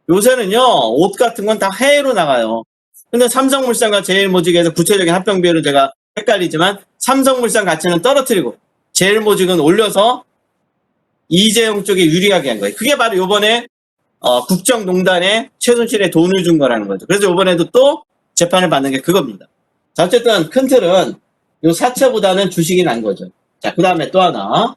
요새는요 옷 같은 건 다 해외로 나가요. 근데 삼성물산과 제일모직에서 구체적인 합병 비율은 제가 헷갈리지만 삼성물산 가치는 떨어뜨리고 제일모직은 올려서 이재용 쪽에 유리하게 한 거예요. 그게 바로 요번에 국정농단에 최순실에 돈을 준 거라는 거죠. 그래서 요번에도 또 재판을 받는 게 그겁니다. 자, 어쨌든 큰 틀은 요 사채보다는 주식이 난 거죠. 자, 그 다음에 또 하나.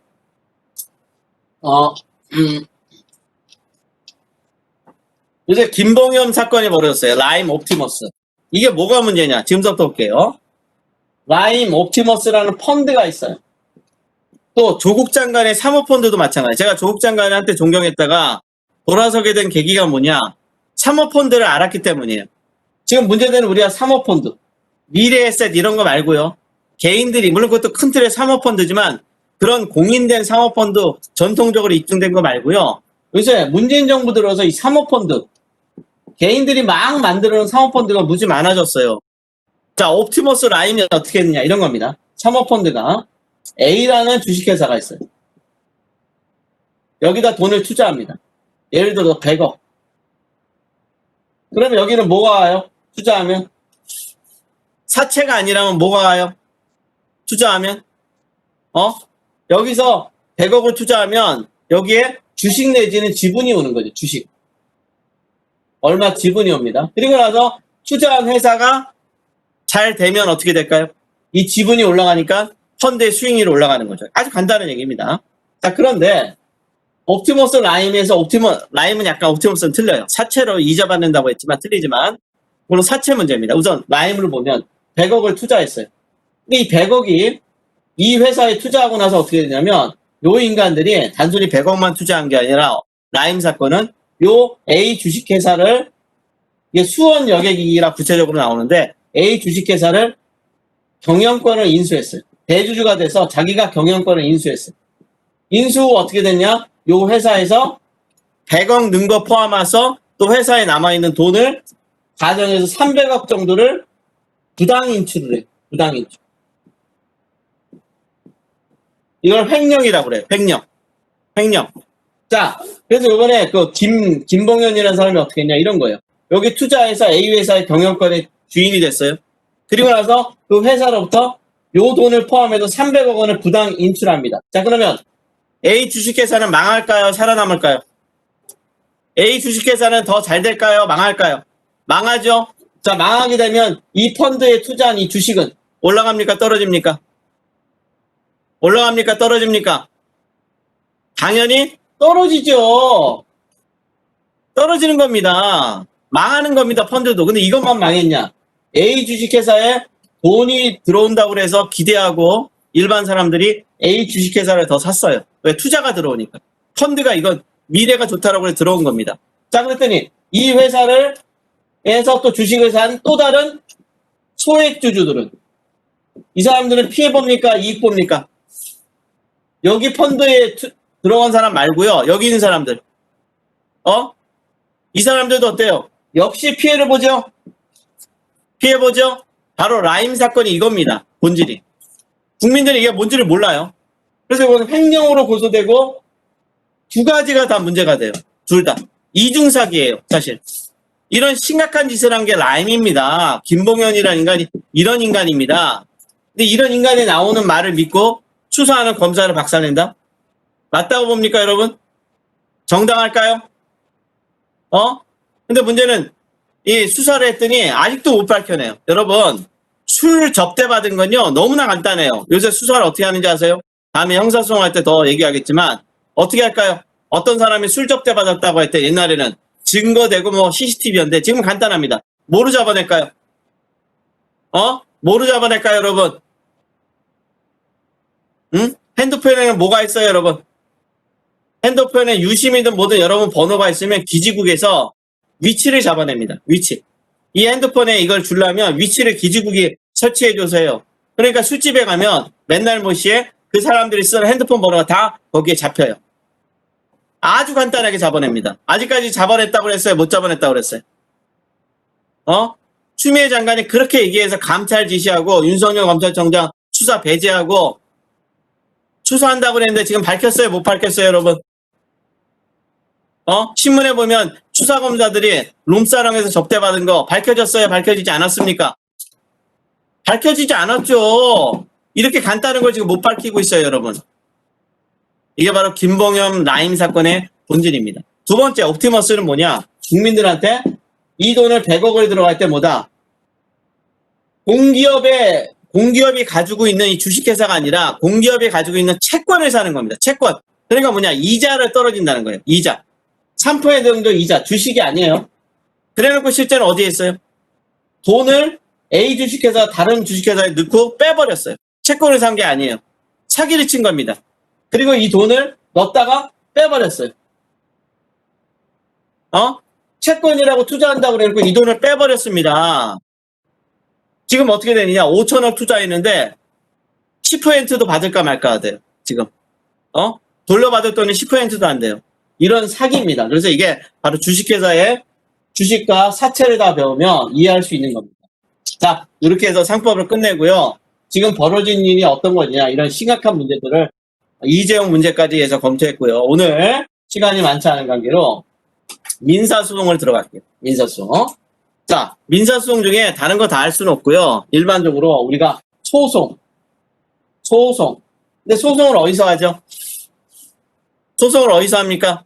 요새 김봉현 사건이 벌어졌어요. 라임 옵티머스. 이게 뭐가 문제냐? 지금부터 볼게요. 라임 옵티머스라는 펀드가 있어요. 또 조국 장관의 사모펀드도 마찬가지예요. 제가 조국 장관한테 존경했다가 돌아서게 된 계기가 뭐냐? 사모펀드를 알았기 때문이에요. 지금 문제되는 우리가 사모펀드, 미래에셋 이런 거 말고요. 개인들이 물론 그것도 큰 틀의 사모펀드지만 그런 공인된 사모펀드 전통적으로 입증된 거 말고요. 요새 문재인 정부 들어서 이 사모펀드 개인들이 막 만들어놓은 사모펀드가 무지 많아졌어요. 자, 옵티머스 라임이 어떻게 했느냐 이런 겁니다. 사모펀드가 A라는 주식회사가 있어요. 여기다 돈을 투자합니다. 예를 들어 100억. 그러면 여기는 뭐가 와요? 투자하면? 사채가 아니라면 뭐가 와요? 투자하면? 여기서 100억을 투자하면 여기에 주식 내지는 지분이 오는 거죠. 주식. 얼마 지분이 옵니다. 그리고 나서 투자한 회사가 잘 되면 어떻게 될까요? 이 지분이 올라가니까 펀드의 수익률이 올라가는 거죠. 아주 간단한 얘기입니다. 자, 그런데 옵티머스 라임에서 라임은 약간 옵티머스는 틀려요. 사채로 이자 받는다고 했지만 틀리지만 물론 사채 문제입니다. 우선 라임을 보면 100억을 투자했어요. 근데 이 100억이 이 회사에 투자하고 나서 어떻게 되냐면 요 인간들이 단순히 100억만 투자한 게 아니라 라임 사건은 요 A 주식회사를 이게 수원 여객이라 구체적으로 나오는데 A 주식회사를 경영권을 인수했어요. 대주주가 돼서 자기가 경영권을 인수했어요. 인수 후 어떻게 됐냐? 요 회사에서 100억 는 거 포함해서 또 회사에 남아있는 돈을 가정해서 300억 정도를 부당 인출을 해요. 부당 인출. 이걸 횡령이라고 그래요. 횡령. 자, 그래서 이번에 그 김봉현이라는 사람이 어떻게 했냐 이런 거예요. 여기 투자해서 A 회사의 경영권의 주인이 됐어요. 그리고 나서 그 회사로부터 요 돈을 포함해서 300억 원을 부당 인출합니다. 자, 그러면 A 주식회사는 망할까요? 살아남을까요? A 주식회사는 더 잘 될까요? 망할까요? 망하죠? 자, 망하게 되면 이 펀드에 투자한 이 주식은 올라갑니까? 떨어집니까? 올라갑니까? 떨어집니까? 당연히 떨어지죠. 떨어지는 겁니다. 망하는 겁니다. 펀드도. 근데 이것만 망했냐? A 주식회사에 돈이 들어온다고 해서 기대하고 일반 사람들이 A 주식회사를 더 샀어요. 왜? 투자가 들어오니까. 펀드가 이건 미래가 좋다라고 해서 들어온 겁니다. 자, 그랬더니 이 회사를 해서 또 주식을 산 또 다른 소액주주들은 이 사람들은 피해 봅니까? 이익 봅니까? 여기 펀드에 들어간 사람 말고요. 여기 있는 사람들. 이 사람들도 어때요? 역시 피해를 보죠? 피해 보죠? 바로 라임 사건이 이겁니다. 본질이. 국민들이 이게 뭔지를 몰라요. 그래서 이거는 횡령으로 고소되고 두 가지가 다 문제가 돼요. 둘 다. 이중사기예요, 사실. 이런 심각한 짓을 한 게 라임입니다. 김봉현이라는 인간이 이런 인간입니다. 근데 이런 인간이 나오는 말을 믿고 수사하는 검사를 박살낸다? 맞다고 봅니까, 여러분? 정당할까요? 근데 문제는 이 수사를 했더니 아직도 못 밝혀내요. 여러분, 술 접대받은 건요, 너무나 간단해요. 요새 수사를 어떻게 하는지 아세요? 다음에 형사소송할 때 더 얘기하겠지만, 어떻게 할까요? 어떤 사람이 술 접대받았다고 할 때 옛날에는 증거되고 뭐 CCTV였는데 지금 간단합니다. 뭐로 잡아낼까요? 뭐로 잡아낼까요, 여러분? 응? 핸드폰에는 뭐가 있어요, 여러분? 핸드폰에 유심이든 뭐든 여러분 번호가 있으면 기지국에서 위치를 잡아냅니다. 위치. 이 핸드폰에 이걸 주려면 위치를 기지국에 설치해 주세요. 그러니까 술집에 가면 맨날 모시에 그 사람들이 쓰는 핸드폰 번호가 다 거기에 잡혀요. 아주 간단하게 잡아냅니다. 아직까지 잡아냈다고 그랬어요? 못 잡아냈다고 그랬어요? 추미애 장관이 그렇게 얘기해서 감찰 지시하고 윤석열 검찰총장 수사 배제하고 수사한다고 그랬는데 지금 밝혔어요? 못 밝혔어요, 여러분? 신문에 보면 수사검사들이 룸사롱에서 접대받은 거 밝혀졌어요? 밝혀지지 않았습니까? 밝혀지지 않았죠. 이렇게 간단한 걸 지금 못 밝히고 있어요, 여러분. 이게 바로 김봉현 라임 사건의 본질입니다. 두 번째, 옵티머스는 뭐냐? 국민들한테 이 돈을 100억을 들어갈 때 뭐다? 공기업이 가지고 있는 이 주식회사가 아니라 공기업이 가지고 있는 채권을 사는 겁니다. 채권. 그러니까 뭐냐? 이자를 떨어진다는 거예요. 이자. 3% 정도 이자. 주식이 아니에요. 그래놓고 실제는 어디에 있어요? 돈을 A 주식회사 다른 주식회사에 넣고 빼버렸어요. 채권을 산 게 아니에요. 사기를 친 겁니다. 그리고 이 돈을 넣었다가 빼버렸어요. 채권이라고 투자한다고 그래놓고 이 돈을 빼버렸습니다. 지금 어떻게 되느냐? 5천억 투자했는데 10%도 받을까 말까 돼요. 지금. 돌려받을 돈이 10%도 안 돼요. 이런 사기입니다. 그래서 이게 바로 주식회사의 주식과 사채를 다 배우면 이해할 수 있는 겁니다. 자, 이렇게 해서 상법을 끝내고요. 지금 벌어진 일이 어떤 거냐, 이런 심각한 문제들을 이재용 문제까지 해서 검토했고요. 오늘 시간이 많지 않은 관계로 민사소송을 들어갈게요. 민사소송. 자, 민사소송 중에 다른 거 다 할 수는 없고요. 일반적으로 우리가 소송. 근데 소송을 어디서 하죠? 소송을 어디서 합니까?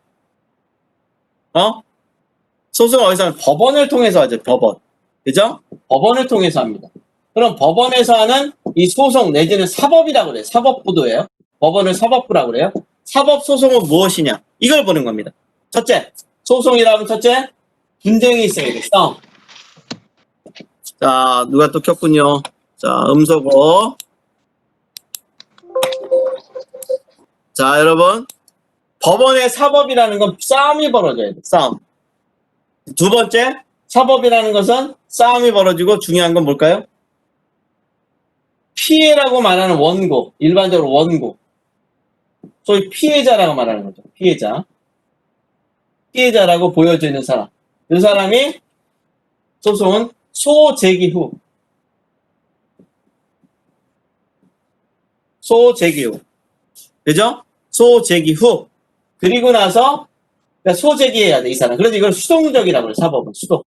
소송을 어디서 하면 법원을 통해서 하죠. 법원. 그죠? 법원을 통해서 합니다. 그럼 법원에서 하는 이 소송 내지는 사법이라고 그래요. 사법부도예요. 법원을 사법부라고 그래요. 사법소송은 무엇이냐? 이걸 보는 겁니다. 첫째, 소송이라면 첫째, 분쟁이 있어야 돼. 싸움. 자, 누가 또 켰군요. 자, 음소거. 자, 여러분. 법원의 사법이라는 건 싸움이 벌어져야 돼. 싸움. 두 번째, 사법이라는 것은 싸움이 벌어지고 중요한 건 뭘까요? 피해라고 말하는 원고, 일반적으로 원고. 소위 피해자라고 말하는 거죠. 피해자라고 보여지는 사람. 그 사람이 소송은 소제기 후. 그죠? 소제기 후. 그리고 나서 소제기해야 돼, 이 사람. 그래서 이걸 수동적이라고 해요, 사법은. 수동.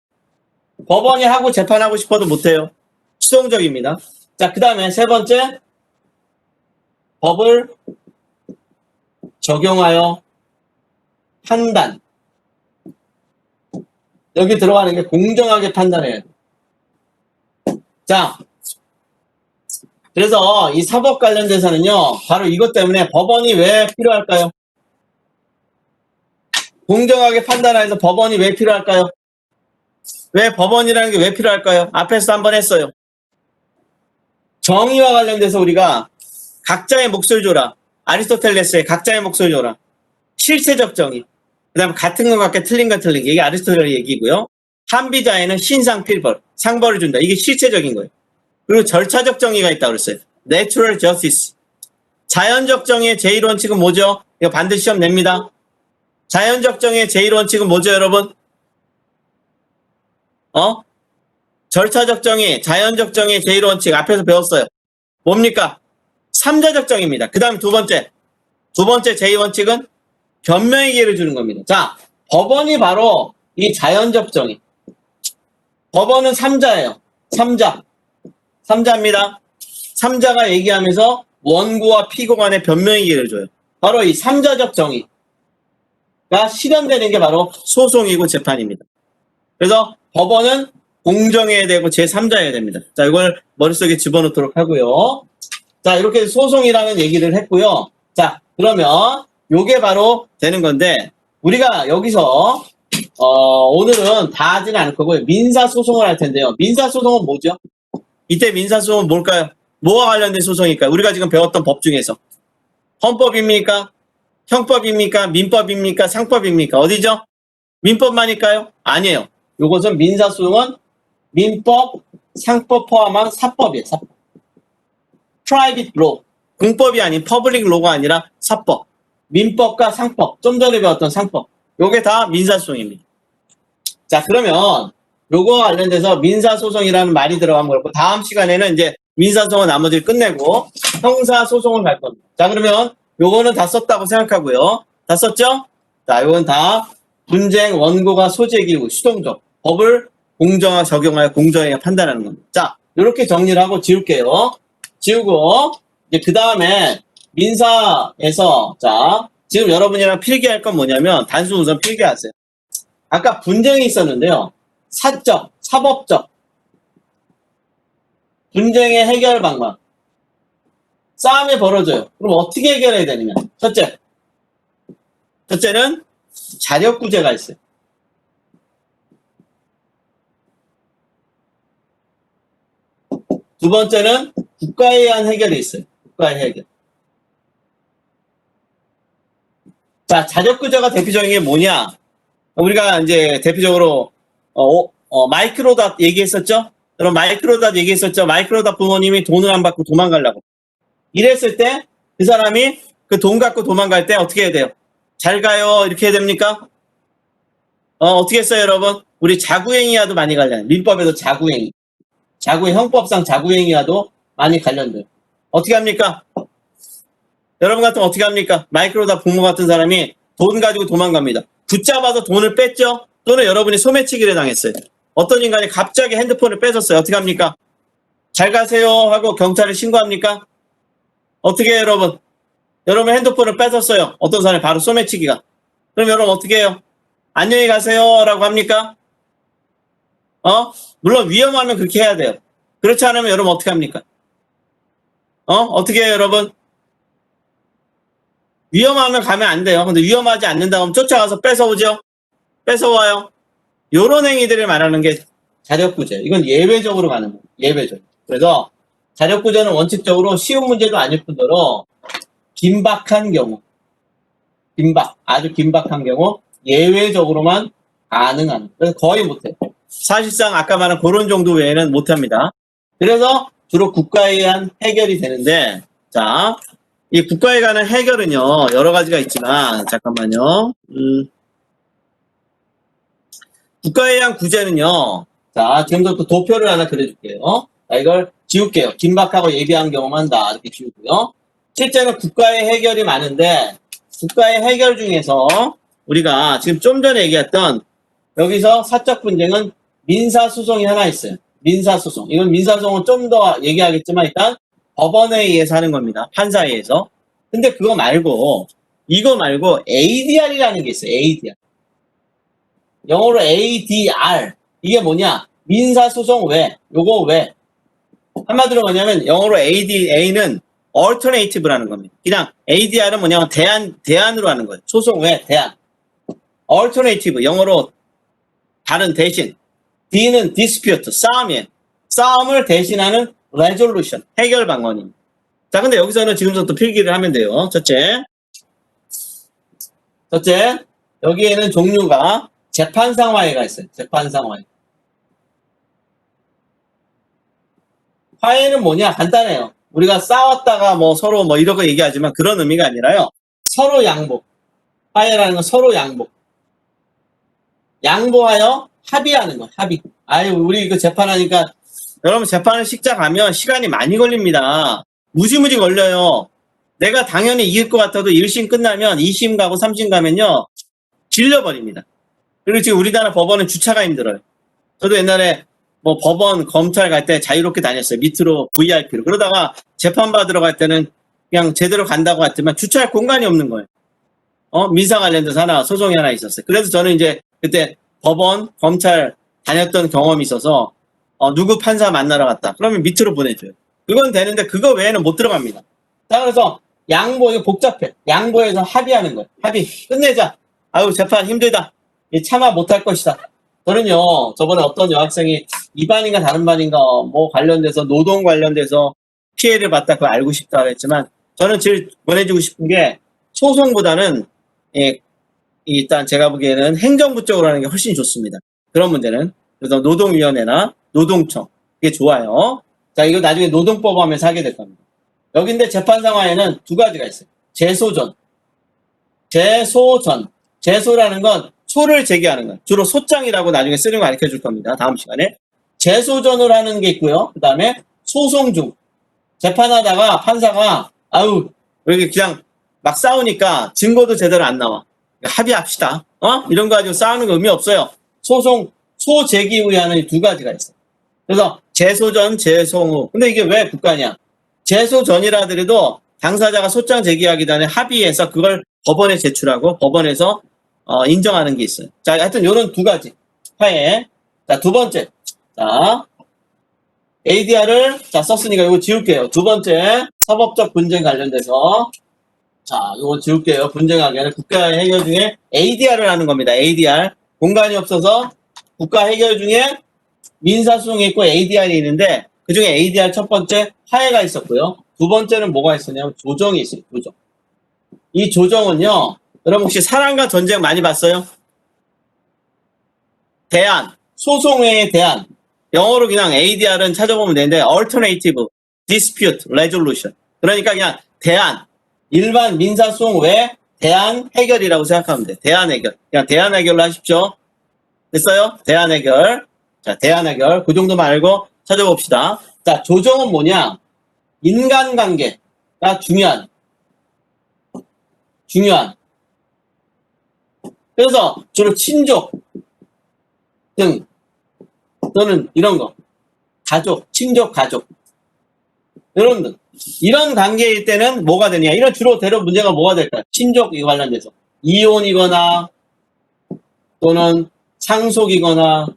법원이 하고 재판하고 싶어도 못해요. 수동적입니다. 자, 그 다음에 세 번째, 법을 적용하여 판단. 여기 들어가는 게 공정하게 판단해야 돼. 자, 그래서 이 사법 관련돼서는요, 바로 이것 때문에 법원이 왜 필요할까요? 공정하게 판단해서 법원이 왜 필요할까요? 왜 법원이라는 게 왜 필요할까요? 앞에서 한번 했어요. 정의와 관련돼서 우리가 각자의 몫을 줘라. 아리스토텔레스의 각자의 몫을 줘라. 실체적 정의. 그 다음에 같은 것 같게 틀린 건 틀린 게 이게 아리스토텔의 얘기고요. 한비자에는 신상 필벌, 상벌을 준다. 이게 실체적인 거예요. 그리고 절차적 정의가 있다고 그랬어요. Natural justice. 자연적 정의의 제1원칙은 뭐죠? 이거 반드시 시험 냅니다. 자연적 정의의 제1원칙은 뭐죠, 여러분? 절차적 정의, 자연적 정의의 제1원칙 앞에서 배웠어요. 뭡니까? 삼자적 정의입니다. 그 다음 두 번째 제2원칙은 변명의 기회를 주는 겁니다. 자, 법원이 바로 이 자연적 정의. 법원은 삼자예요. 삼자입니다. 삼자가 얘기하면서 원고와 피고 간의 변명의 기회를 줘요. 바로 이 삼자적 정의가 실현되는 게 바로 소송이고 재판입니다. 그래서 법원은 공정해야 되고 제3자여야 됩니다. 자, 이걸 머릿속에 집어넣도록 하고요. 자, 이렇게 소송이라는 얘기를 했고요. 자, 그러면 요게 바로 되는 건데 우리가 여기서 오늘은 다 하지는 않을 거고요. 민사소송을 할 텐데요. 민사소송은 뭐죠? 이때 민사소송은 뭘까요? 뭐와 관련된 소송일까요? 우리가 지금 배웠던 법 중에서 헌법입니까? 형법입니까? 민법입니까? 상법입니까? 어디죠? 민법만일까요? 아니에요. 이것은 민사소송은 민법, 상법 포함한 사법이에요. 사법. Private law. 공법이 아닌 public law가 아니라 사법. 민법과 상법. 좀 전에 배웠던 상법. 요게 다 민사소송입니다. 자, 그러면 요거와 관련돼서 민사소송이라는 말이 들어간 거고 다음 시간에는 이제 민사소송은 나머지를 끝내고 형사소송을 갈 겁니다. 자, 그러면 요거는 다 썼다고 생각하고요. 다 썼죠? 자, 요건 다 분쟁 원고가 소재기 후 수동적 법을 공정하게 적용하여 공정하게 판단하는 겁니다. 자, 이렇게 정리를 하고 지울게요. 지우고 이제 그 다음에 민사에서 자 지금 여러분이랑 필기할 건 뭐냐면 단순 우선 필기하세요. 아까 분쟁이 있었는데요. 사적, 사법적 분쟁의 해결 방법. 싸움이 벌어져요. 그럼 어떻게 해결해야 되느냐? 첫째는 자력구제가 있어요. 두 번째는 국가에 의한 해결이 있어요. 국가의 해결. 자, 자력구제가 대표적인 게 뭐냐? 우리가 이제 대표적으로 마이크로닷 얘기했었죠? 여러분 마이크로닷 얘기했었죠? 마이크로닷 부모님이 돈을 안 받고 도망가려고. 이랬을 때 그 사람이 그 돈 갖고 도망갈 때 어떻게 해야 돼요? 잘 가요 이렇게 해야 됩니까? 어떻게 했어요 여러분? 우리 자구행위와도 많이 관련. 민법에도 자구행위. 형법상 자구행위와도 많이 관련돼요. 어떻게 합니까? 여러분 같으면 어떻게 합니까? 마이크로닷 부모 같은 사람이 돈 가지고 도망갑니다. 붙잡아서 돈을 뺐죠? 또는 여러분이 소매치기를 당했어요. 어떤 인간이 갑자기 핸드폰을 뺏었어요. 어떻게 합니까? 잘 가세요 하고 경찰에 신고합니까? 어떻게 해요 여러분? 여러분 핸드폰을 뺏었어요. 어떤 사람이 바로 소매치기가. 그럼 여러분 어떻게 해요? 안녕히 가세요 라고 합니까? 물론 위험하면 그렇게 해야 돼요. 그렇지 않으면 여러분 어떻게 합니까? 어떻게 해요 여러분? 위험하면 가면 안 돼요. 근데 위험하지 않는다 하면 쫓아가서 뺏어오죠? 뺏어와요. 요런 행위들을 말하는 게 자력구제. 이건 예외적으로 가는 거예요. 예외적으로. 그래서 자력구제는 원칙적으로 쉬운 문제도 아닐 뿐더러 긴박한 경우, 아주 긴박한 경우 예외적으로만 가능한. 그래서 거의 못해요. 사실상 아까 말한 그런 정도 외에는 못합니다. 그래서 주로 국가에 의한 해결이 되는데, 자, 이 국가에 관한 해결은요 여러 가지가 있지만 잠깐만요. 국가에 의한 구제는요. 자, 지금부터 도표를 하나 그려줄게요. 자, 이걸 지울게요. 긴박하고 예비한 경우만 다 이렇게 지우고요. 실제는 국가의 해결이 많은데 국가의 해결 중에서 우리가 지금 좀 전에 얘기했던 여기서 사적 분쟁은 민사소송이 하나 있어요. 민사소송. 이건 민사소송은 좀 더 얘기하겠지만 일단 법원에 의해서 하는 겁니다. 판사에 의해서. 근데 이거 말고 ADR이라는 게 있어요. ADR. 영어로 ADR. 이게 뭐냐? 민사소송 외. 요거 외. 한마디로 뭐냐면 영어로 ADA는 alternative라는 겁니다. 그냥 ADR은 뭐냐면 대안으로 하는 거예요. 소송 외 대안. alternative 영어로 다른 대신. D는 dispute 싸움이에요. 싸움을 대신하는 resolution, 해결 방안입니다. 자, 근데 여기서는 지금부터 필기를 하면 돼요. 첫째, 여기에는 종류가 재판상 화해가 있어요. 재판상 화해. 화해는 뭐냐? 간단해요. 우리가 싸웠다가 뭐 서로 뭐 이러고 얘기하지만 그런 의미가 아니라요. 서로 양보. 화해라는 건 서로 양보. 양보하여 합의하는 거. 합의. 아유, 우리 이거 재판하니까 여러분 재판을 시작하면 시간이 많이 걸립니다. 무지무지 걸려요. 내가 당연히 이길 것 같아도 1심 끝나면 2심 가고 3심 가면요. 질려버립니다. 그리고 지금 우리나라 법원은 주차가 힘들어요. 저도 옛날에 뭐 법원, 검찰 갈 때 자유롭게 다녔어요. 밑으로 VIP로. 그러다가 재판받으러 갈 때는 그냥 제대로 간다고 했지만 주차할 공간이 없는 거예요. 민사 관련돼서 하나, 소송이 하나 있었어요. 그래서 저는 이제 그때 법원, 검찰 다녔던 경험이 있어서 누구 판사 만나러 갔다. 그러면 밑으로 보내줘요. 그건 되는데 그거 외에는 못 들어갑니다. 자, 그래서 양보, 이거 복잡해. 양보해서 합의하는 거예요. 합의. 끝내자. 아유, 재판 힘들다. 참아 못할 것이다. 저는요, 저번에 어떤 여학생이 이 반인가 다른 반인가 뭐 관련돼서 노동 관련돼서 피해를 봤다 그거 알고 싶다 그랬지만 저는 제일 보내주고 싶은 게 소송보다는 일단 제가 보기에는 행정부 쪽으로 하는 게 훨씬 좋습니다. 그런 문제는. 그래서 노동위원회나 노동청 이게 좋아요. 자, 이거 나중에 노동법 하면서 하게 될 겁니다. 여기인데 재판상화에는 두 가지가 있어요. 제소전. 제소라는 건 소를 제기하는 거예요. 주로 소장이라고 나중에 쓰는 거 가르쳐 줄 겁니다. 다음 시간에. 제소전을 하는 게 있고요. 그 다음에 소송 중. 재판하다가 판사가 아유 이렇게 그냥 막 싸우니까 증거도 제대로 안 나와. 합의합시다. 이런 거 가지고 싸우는 거 의미 없어요. 소제기 후에 하는 두 가지가 있어요. 그래서 제소전, 제소후. 근데 이게 왜 국가냐? 제소전이라 하더라도 당사자가 소장 제기하기 전에 합의해서 그걸 법원에 제출하고 법원에서 인정하는 게 있어요. 자, 하여튼 요런 두 가지. 화해. 자, 두 번째. 자, ADR을 썼으니까 이거 지울게요. 두 번째. 사법적 분쟁 관련돼서. 자, 이거 지울게요. 분쟁하기에는 국가 해결 중에 ADR을 하는 겁니다. ADR. 공간이 없어서 국가 해결 중에 민사소송이 있고 ADR이 있는데 그 중에 ADR 첫 번째 화해가 있었고요. 두 번째는 뭐가 있었냐면 조정이 있어요. 조정. 이 조정은요. 여러분 혹시 사랑과 전쟁 많이 봤어요? 대안. 소송의 대안. 영어로 그냥 ADR은 찾아보면 되는데 Alternative Dispute Resolution. 그러니까 그냥 대안. 일반 민사소송 외 대안 해결이라고 생각하면 돼요. 대안 해결. 그냥 대안 해결로 하십시오. 됐어요? 대안 해결. 자, 대안 해결. 그 정도만 알고 찾아봅시다. 자, 조정은 뭐냐? 인간관계가 중요한. 그래서 주로 친족 등 또는 이런 거. 가족, 친족, 가족. 이런 관계일 때는 뭐가 되냐? 이런 주로 대로 문제가 뭐가 될까요? 친족 이 관련돼서. 이혼이거나 또는 상속이거나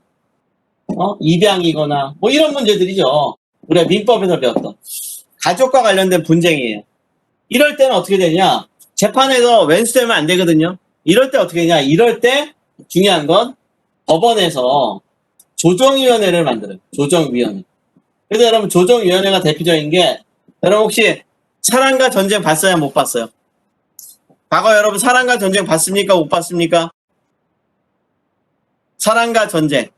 입양이거나 뭐 이런 문제들이죠. 우리가 민법에서 배웠던 가족과 관련된 분쟁이에요. 이럴 때는 어떻게 되냐? 재판에서 왼수되면 안 되거든요. 이럴 때 어떻게 되냐? 이럴 때 중요한 건 법원에서 조정위원회를 만들어요. 조정위원회. 그래서 여러분 조정위원회가 대표적인 게 여러분 혹시 사랑과 전쟁 봤어요? 못 봤어요? 과거 여러분 사랑과 전쟁 봤습니까? 못 봤습니까? 사랑과 전쟁.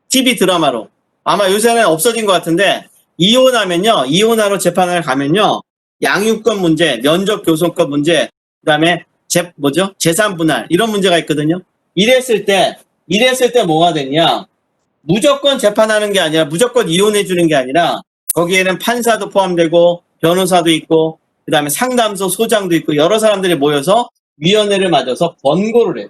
TV 드라마로. 아마 요새는 없어진 것 같은데 이혼하면요. 이혼하러 재판을 가면요. 양육권 문제, 면접 교섭권 문제, 그 다음에 재산 분할 이런 문제가 있거든요. 이랬을 때 뭐가 되냐? 무조건 재판하는 게 아니라 무조건 이혼해 주는 게 아니라 거기에는 판사도 포함되고 변호사도 있고 그 다음에 상담소 소장도 있고 여러 사람들이 모여서 위원회를 맞아서 번고를 해요.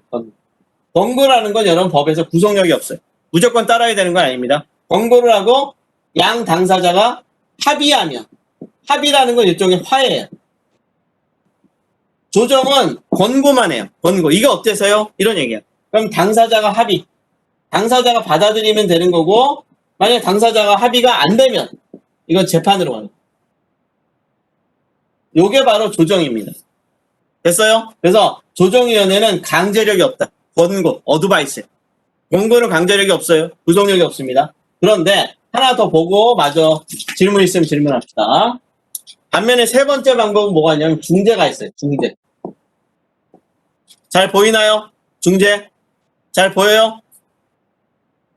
번고라는 건 여러분 법에서 구속력이 없어요. 무조건 따라야 되는 건 아닙니다. 번고를 하고 양 당사자가 합의하면 합의라는 건 일종의 화해예요. 조정은 권고만 해요. 권고. 이거 어때서요? 이런 얘기예요. 그럼 당사자가 합의. 당사자가 받아들이면 되는 거고 만약에 당사자가 합의가 안 되면 이건 재판으로 가는 거예요. 요게 바로 조정입니다. 됐어요? 그래서 조정위원회는 강제력이 없다. 권고, 어드바이스. 권고는 강제력이 없어요. 구속력이 없습니다. 그런데 하나 더 보고 마저 질문 있으면 질문합시다. 반면에 세 번째 방법은 뭐가 있냐면 중재가 있어요. 중재. 잘 보이나요? 중재. 잘 보여요?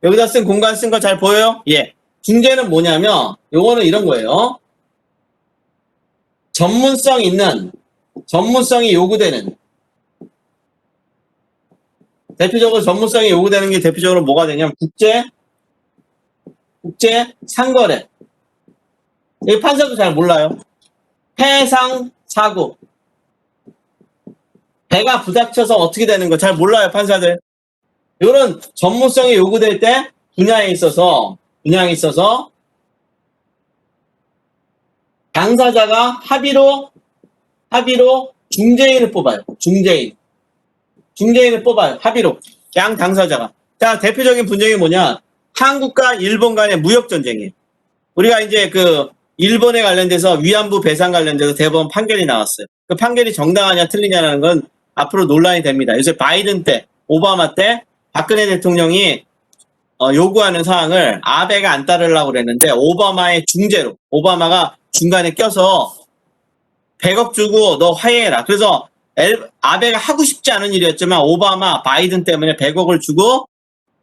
여기다 쓴 공간 쓴 거 잘 보여요? 예. 중재는 뭐냐면 요거는 이런 거예요. 전문성이 요구되는, 대표적으로 전문성이 요구되는 게 대표적으로 뭐가 되냐면 국제 상거래. 이 판사도 잘 몰라요. 해상 사고. 배가 부닥쳐서 어떻게 되는 거 잘 몰라요, 판사들. 이런 전문성이 요구될 때 분야에 있어서 당사자가 합의로 중재인을 뽑아요. 중재인을 뽑아요. 합의로. 양 당사자가. 자, 대표적인 분쟁이 뭐냐? 한국과 일본 간의 무역 전쟁이에요. 우리가 이제 그 일본에 관련돼서 위안부 배상 관련돼서 대법원 판결이 나왔어요. 그 판결이 정당하냐 틀리냐라는 건 앞으로 논란이 됩니다. 요새 바이든 때, 오바마 때 박근혜 대통령이 요구하는 사항을 아베가 안 따르려고 그랬는데 오바마의 중재로, 오바마가 중간에 껴서 100억 주고 너 화해해라. 그래서 아베가 하고 싶지 않은 일이었지만 오바마, 바이든 때문에 100억을 주고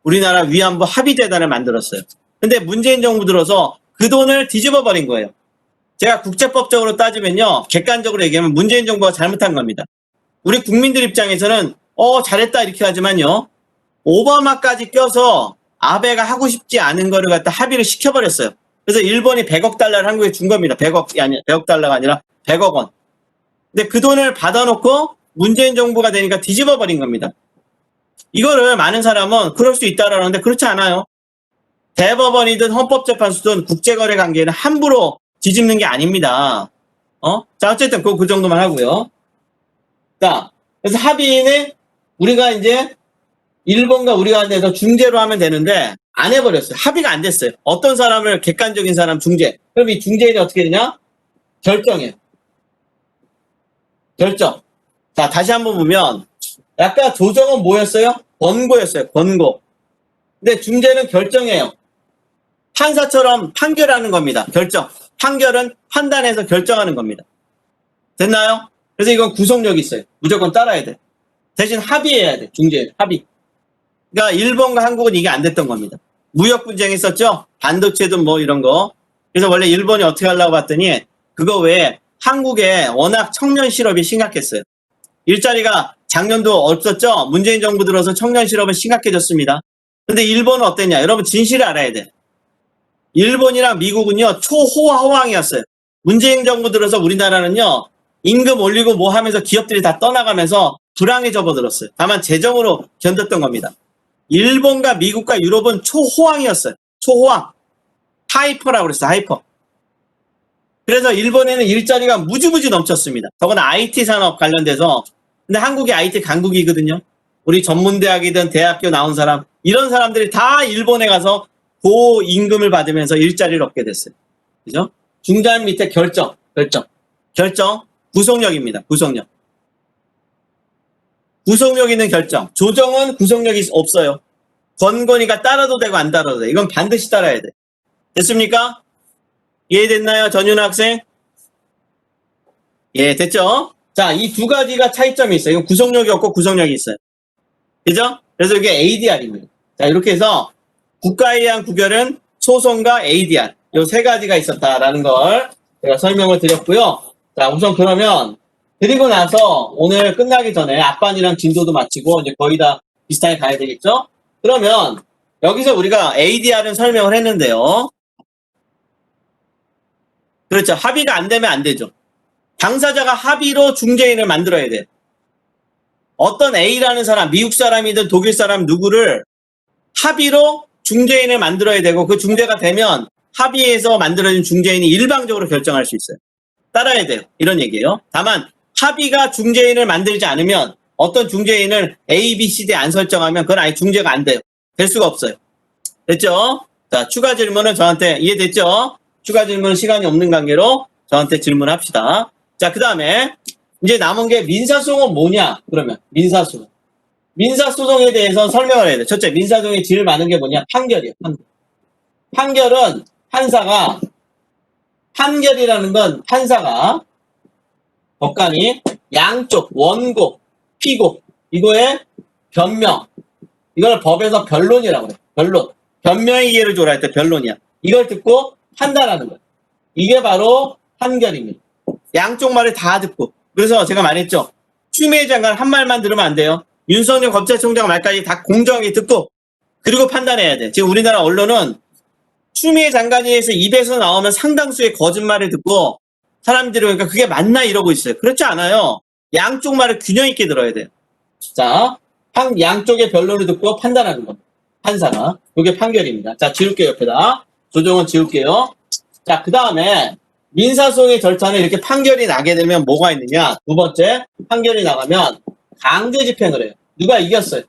우리나라 위안부 합의재단을 만들었어요. 근데 문재인 정부 들어서 그 돈을 뒤집어 버린 거예요. 제가 국제법적으로 따지면요, 객관적으로 얘기하면 문재인 정부가 잘못한 겁니다. 우리 국민들 입장에서는 잘했다 이렇게 하지만요, 오바마까지 껴서 아베가 하고 싶지 않은 거를 갖다 합의를 시켜버렸어요. 그래서 일본이 100억 달러를 한국에 준 겁니다. 100억 달러가 아니라 100억 원. 근데 그 돈을 받아놓고 문재인 정부가 되니까 뒤집어 버린 겁니다. 이거를 많은 사람은 그럴 수 있다라는데 그렇지 않아요. 대법원이든 헌법재판소든 국제거래 관계는 함부로 뒤집는 게 아닙니다. 자, 어쨌든 그 정도만 하고요. 자, 그래서 합의는 우리가 이제 일본과 우리가 한데서 중재로 하면 되는데 안 해버렸어요. 합의가 안 됐어요. 어떤 사람을 객관적인 사람 중재. 그럼 이 중재인이 어떻게 되냐? 결정해요. 결정. 자, 다시 한번 보면 아까 조정은 뭐였어요? 권고였어요. 권고. 근데 중재는 결정해요. 판사처럼 판결하는 겁니다. 결정. 판결은 판단해서 결정하는 겁니다. 됐나요? 그래서 이건 구속력이 있어요. 무조건 따라야 돼. 대신 합의해야 돼. 중재 합의. 그러니까 일본과 한국은 이게 안 됐던 겁니다. 무역 분쟁이 있었죠? 반도체든 뭐 이런 거. 그래서 원래 일본이 어떻게 하려고 봤더니 그거 외에 한국에 워낙 청년 실업이 심각했어요. 일자리가 작년도 없었죠? 문재인 정부 들어서 청년 실업은 심각해졌습니다. 근데 일본은 어땠냐? 여러분 진실을 알아야 돼. 일본이랑 미국은요, 초호황이었어요. 문재인 정부 들어서 우리나라는요, 임금 올리고 뭐 하면서 기업들이 다 떠나가면서 불황에 접어들었어요. 다만 재정으로 견뎠던 겁니다. 일본과 미국과 유럽은 초호황이었어요. 초호황. 하이퍼라고 그랬어요. 하이퍼. 그래서 일본에는 일자리가 무지무지 넘쳤습니다. 더구나 IT 산업 관련돼서. 근데 한국이 IT 강국이거든요. 우리 전문대학이든 대학교 나온 사람, 이런 사람들이 다 일본에 가서 고임금을 받으면서 일자리를 얻게 됐어요. 그죠? 중단 밑에 결정. 구속력입니다. 구속력. 구속력 있는 결정. 조정은 구속력이 없어요. 권고니까 따라도 되고 안 따라도 돼. 이건 반드시 따라야 돼. 됐습니까? 이해됐나요? 전윤아 학생? 예, 됐죠? 자, 이 두 가지가 차이점이 있어요. 이건 구속력이 없고 구속력이 있어요. 그죠? 그래서 이게 ADR입니다. 자, 이렇게 해서 국가에 의한 구결은 소송과 ADR. 요 세 가지가 있었다라는 걸 제가 설명을 드렸고요. 자, 우선 그러면 그리고 나서 오늘 끝나기 전에 앞반이랑 진도도 마치고 이제 거의 다 비슷하게 가야 되겠죠? 그러면 여기서 우리가 ADR은 설명을 했는데요. 그렇죠. 합의가 안 되면 안 되죠. 당사자가 합의로 중재인을 만들어야 돼요. 어떤 A라는 사람, 미국 사람이든 독일 사람 누구를 합의로 중재인을 만들어야 되고 그 중재가 되면 합의해서 만들어진 중재인이 일방적으로 결정할 수 있어요. 따라야 돼요. 이런 얘기예요. 다만 합의가 중재인을 만들지 않으면 어떤 중재인을 A, B, C, D 안 설정하면 그건 아예 중재가 안 돼요. 될 수가 없어요. 됐죠? 자, 추가 질문은 저한테 이해됐죠? 추가 질문은 시간이 없는 관계로 저한테 질문합시다. 자, 그 다음에 이제 남은 게 민사소송은 뭐냐? 그러면 민사소송. 민사소송에 대해서 설명을 해야 돼. 첫째, 민사소송에 제일 많은 게 뭐냐? 판결이에요. 판결. 판결은 판결이라는 건 판사가 법관이 양쪽 원고, 피고 이거의 변명, 이걸 법에서 변론이라고 그래. 변론. 변명의 기회를 줘라 할 때 변론이야. 이걸 듣고 판단하는 거야. 이게 바로 판결입니다. 양쪽 말을 다 듣고. 그래서 제가 말했죠. 추미애 장관 한 말만 들으면 안 돼요. 윤석열 검찰총장 말까지 다 공정하게 듣고 그리고 판단해야 돼. 지금 우리나라 언론은 추미애 장관에서 입에서 나오면 상당수의 거짓말을 듣고 사람들이 그러니까 그게 맞나 이러고 있어요. 그렇지 않아요. 양쪽 말을 균형 있게 들어야 돼요. 자, 양쪽의 변론을 듣고 판단하는 겁니다. 판사가. 이게 판결입니다. 자, 지울게요. 옆에다. 조정은 지울게요. 자, 그 다음에 민사소송의 절차는 이렇게 판결이 나게 되면 뭐가 있느냐. 두 번째, 판결이 나가면 강제 집행을 해요. 누가 이겼어요.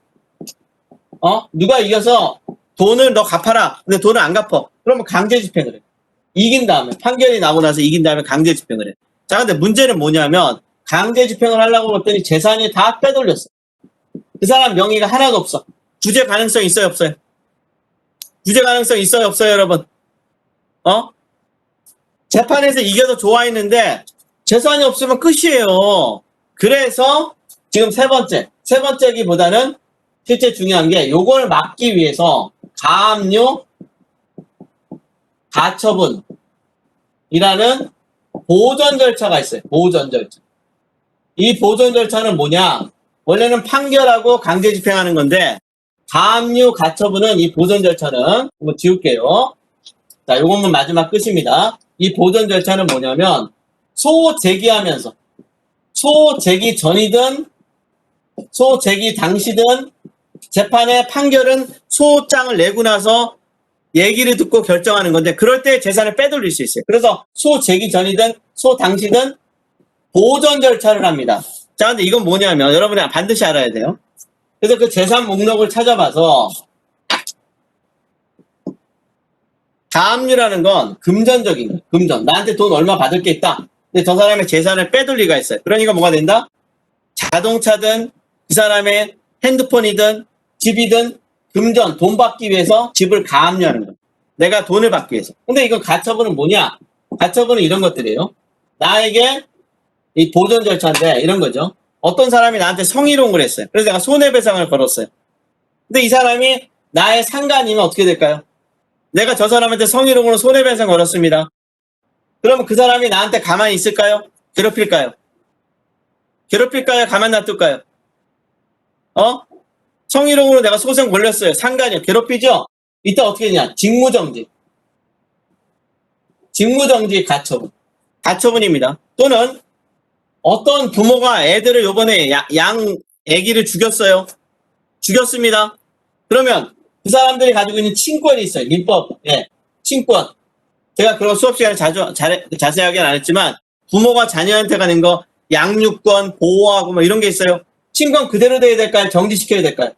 누가 이겨서 돈을 너 갚아라. 근데 돈을 안 갚아. 그러면 강제 집행을 해. 이긴 다음에, 판결이 나고 나서 이긴 다음에 강제 집행을 해. 자, 근데 문제는 뭐냐면 강제 집행을 하려고 했더니 재산이 다 빼돌렸어. 그 사람 명의가 하나도 없어. 구제 가능성 있어요, 없어요? 구제 가능성 있어요, 없어요, 여러분? 재판에서 이겨서 좋아했는데 재산이 없으면 끝이에요. 그래서 지금 세 번째기보다는 실제 중요한 게 요걸 막기 위해서 가압류 가처분이라는 보전 절차가 있어요. 보전 절차. 이 보전 절차는 뭐냐? 원래는 판결하고 강제 집행하는 건데 가압류 가처분은 이 보전 절차는 한번 지울게요. 자, 요것만 마지막 끝입니다. 이 보전 절차는 뭐냐면 소제기하면서 소제기 전이든 소제기 당시든 재판의 판결은 소장을 내고 나서 얘기를 듣고 결정하는 건데 그럴 때 재산을 빼돌릴 수 있어요. 그래서 소제기 전이든 소당시든 보전 절차를 합니다. 자, 근데 이건 뭐냐면 여러분이 반드시 알아야 돼요. 그래서 그 재산 목록을 찾아봐서 가압류라는 건 금전적인 거예요. 금전. 나한테 돈 얼마 받을 게 있다. 근데 저 사람의 재산을 빼돌 리가 있어요. 그러니까 뭐가 된다? 자동차든 그 사람의 핸드폰이든 집이든 금전, 돈 받기 위해서 집을 가압류하는 거예요. 내가 돈을 받기 위해서. 근데 이건 가처분은 뭐냐? 가처분은 이런 것들이에요. 나에게 이 보전 절차인데 이런 거죠. 어떤 사람이 나한테 성희롱을 했어요. 그래서 내가 손해배상을 걸었어요. 근데 이 사람이 나의 상간이면 어떻게 될까요? 내가 저 사람한테 성희롱으로 손해배상 걸었습니다. 그러면 그 사람이 나한테 가만히 있을까요? 괴롭힐까요? 괴롭힐까요? 가만 놔둘까요? 성희롱으로 내가 소송 걸렸어요. 상간이요. 괴롭히죠? 이때 어떻게 되냐? 직무정지. 직무정지 가처분. 가처분입니다. 또는 어떤 부모가 애들을 요번에 양 애기를 죽였어요. 죽였습니다. 그러면 그 사람들이 가지고 있는 친권이 있어요. 민법. 예. 친권. 제가 그런 수업 시간에 자세하게는 안 했지만 부모가 자녀한테 가는 거 양육권 보호하고 뭐 이런 게 있어요. 친권 그대로 돼야 될까요? 정지시켜야 될까요?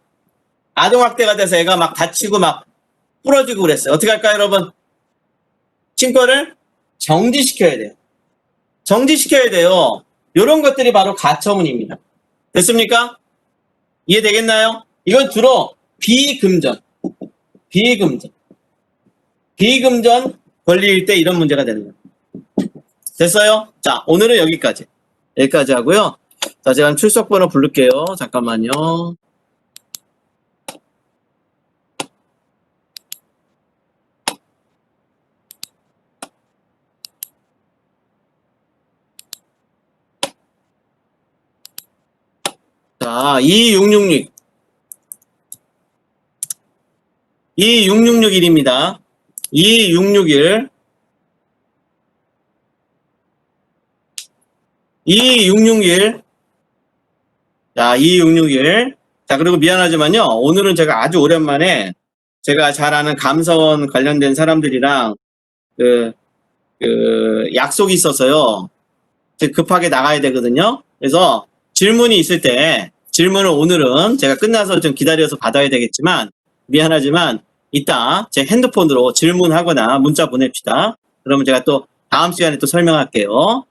아동학대가 돼서 애가 막 다치고 막 부러지고 그랬어요. 어떻게 할까요, 여러분? 친권을 정지시켜야 돼요. 정지시켜야 돼요. 이런 것들이 바로 가처분입니다. 됐습니까? 이해되겠나요? 이건 주로 비금전 권리일 때 이런 문제가 되는 거예요. 됐어요? 자, 오늘은 여기까지 하고요. 자, 제가 출석번호 부를게요. 잠깐만요. 자, 2661입니다. 2661. 자, 2661. 자, 그리고 미안하지만요. 오늘은 제가 아주 오랜만에 제가 잘 아는 감사원 관련된 사람들이랑 약속이 있어서요. 급하게 나가야 되거든요. 그래서 질문이 있을 때 질문을 오늘은 제가 끝나서 좀 기다려서 받아야 되겠지만 미안하지만 이따 제 핸드폰으로 질문하거나 문자 보냅시다. 그러면 제가 또 다음 시간에 또 설명할게요.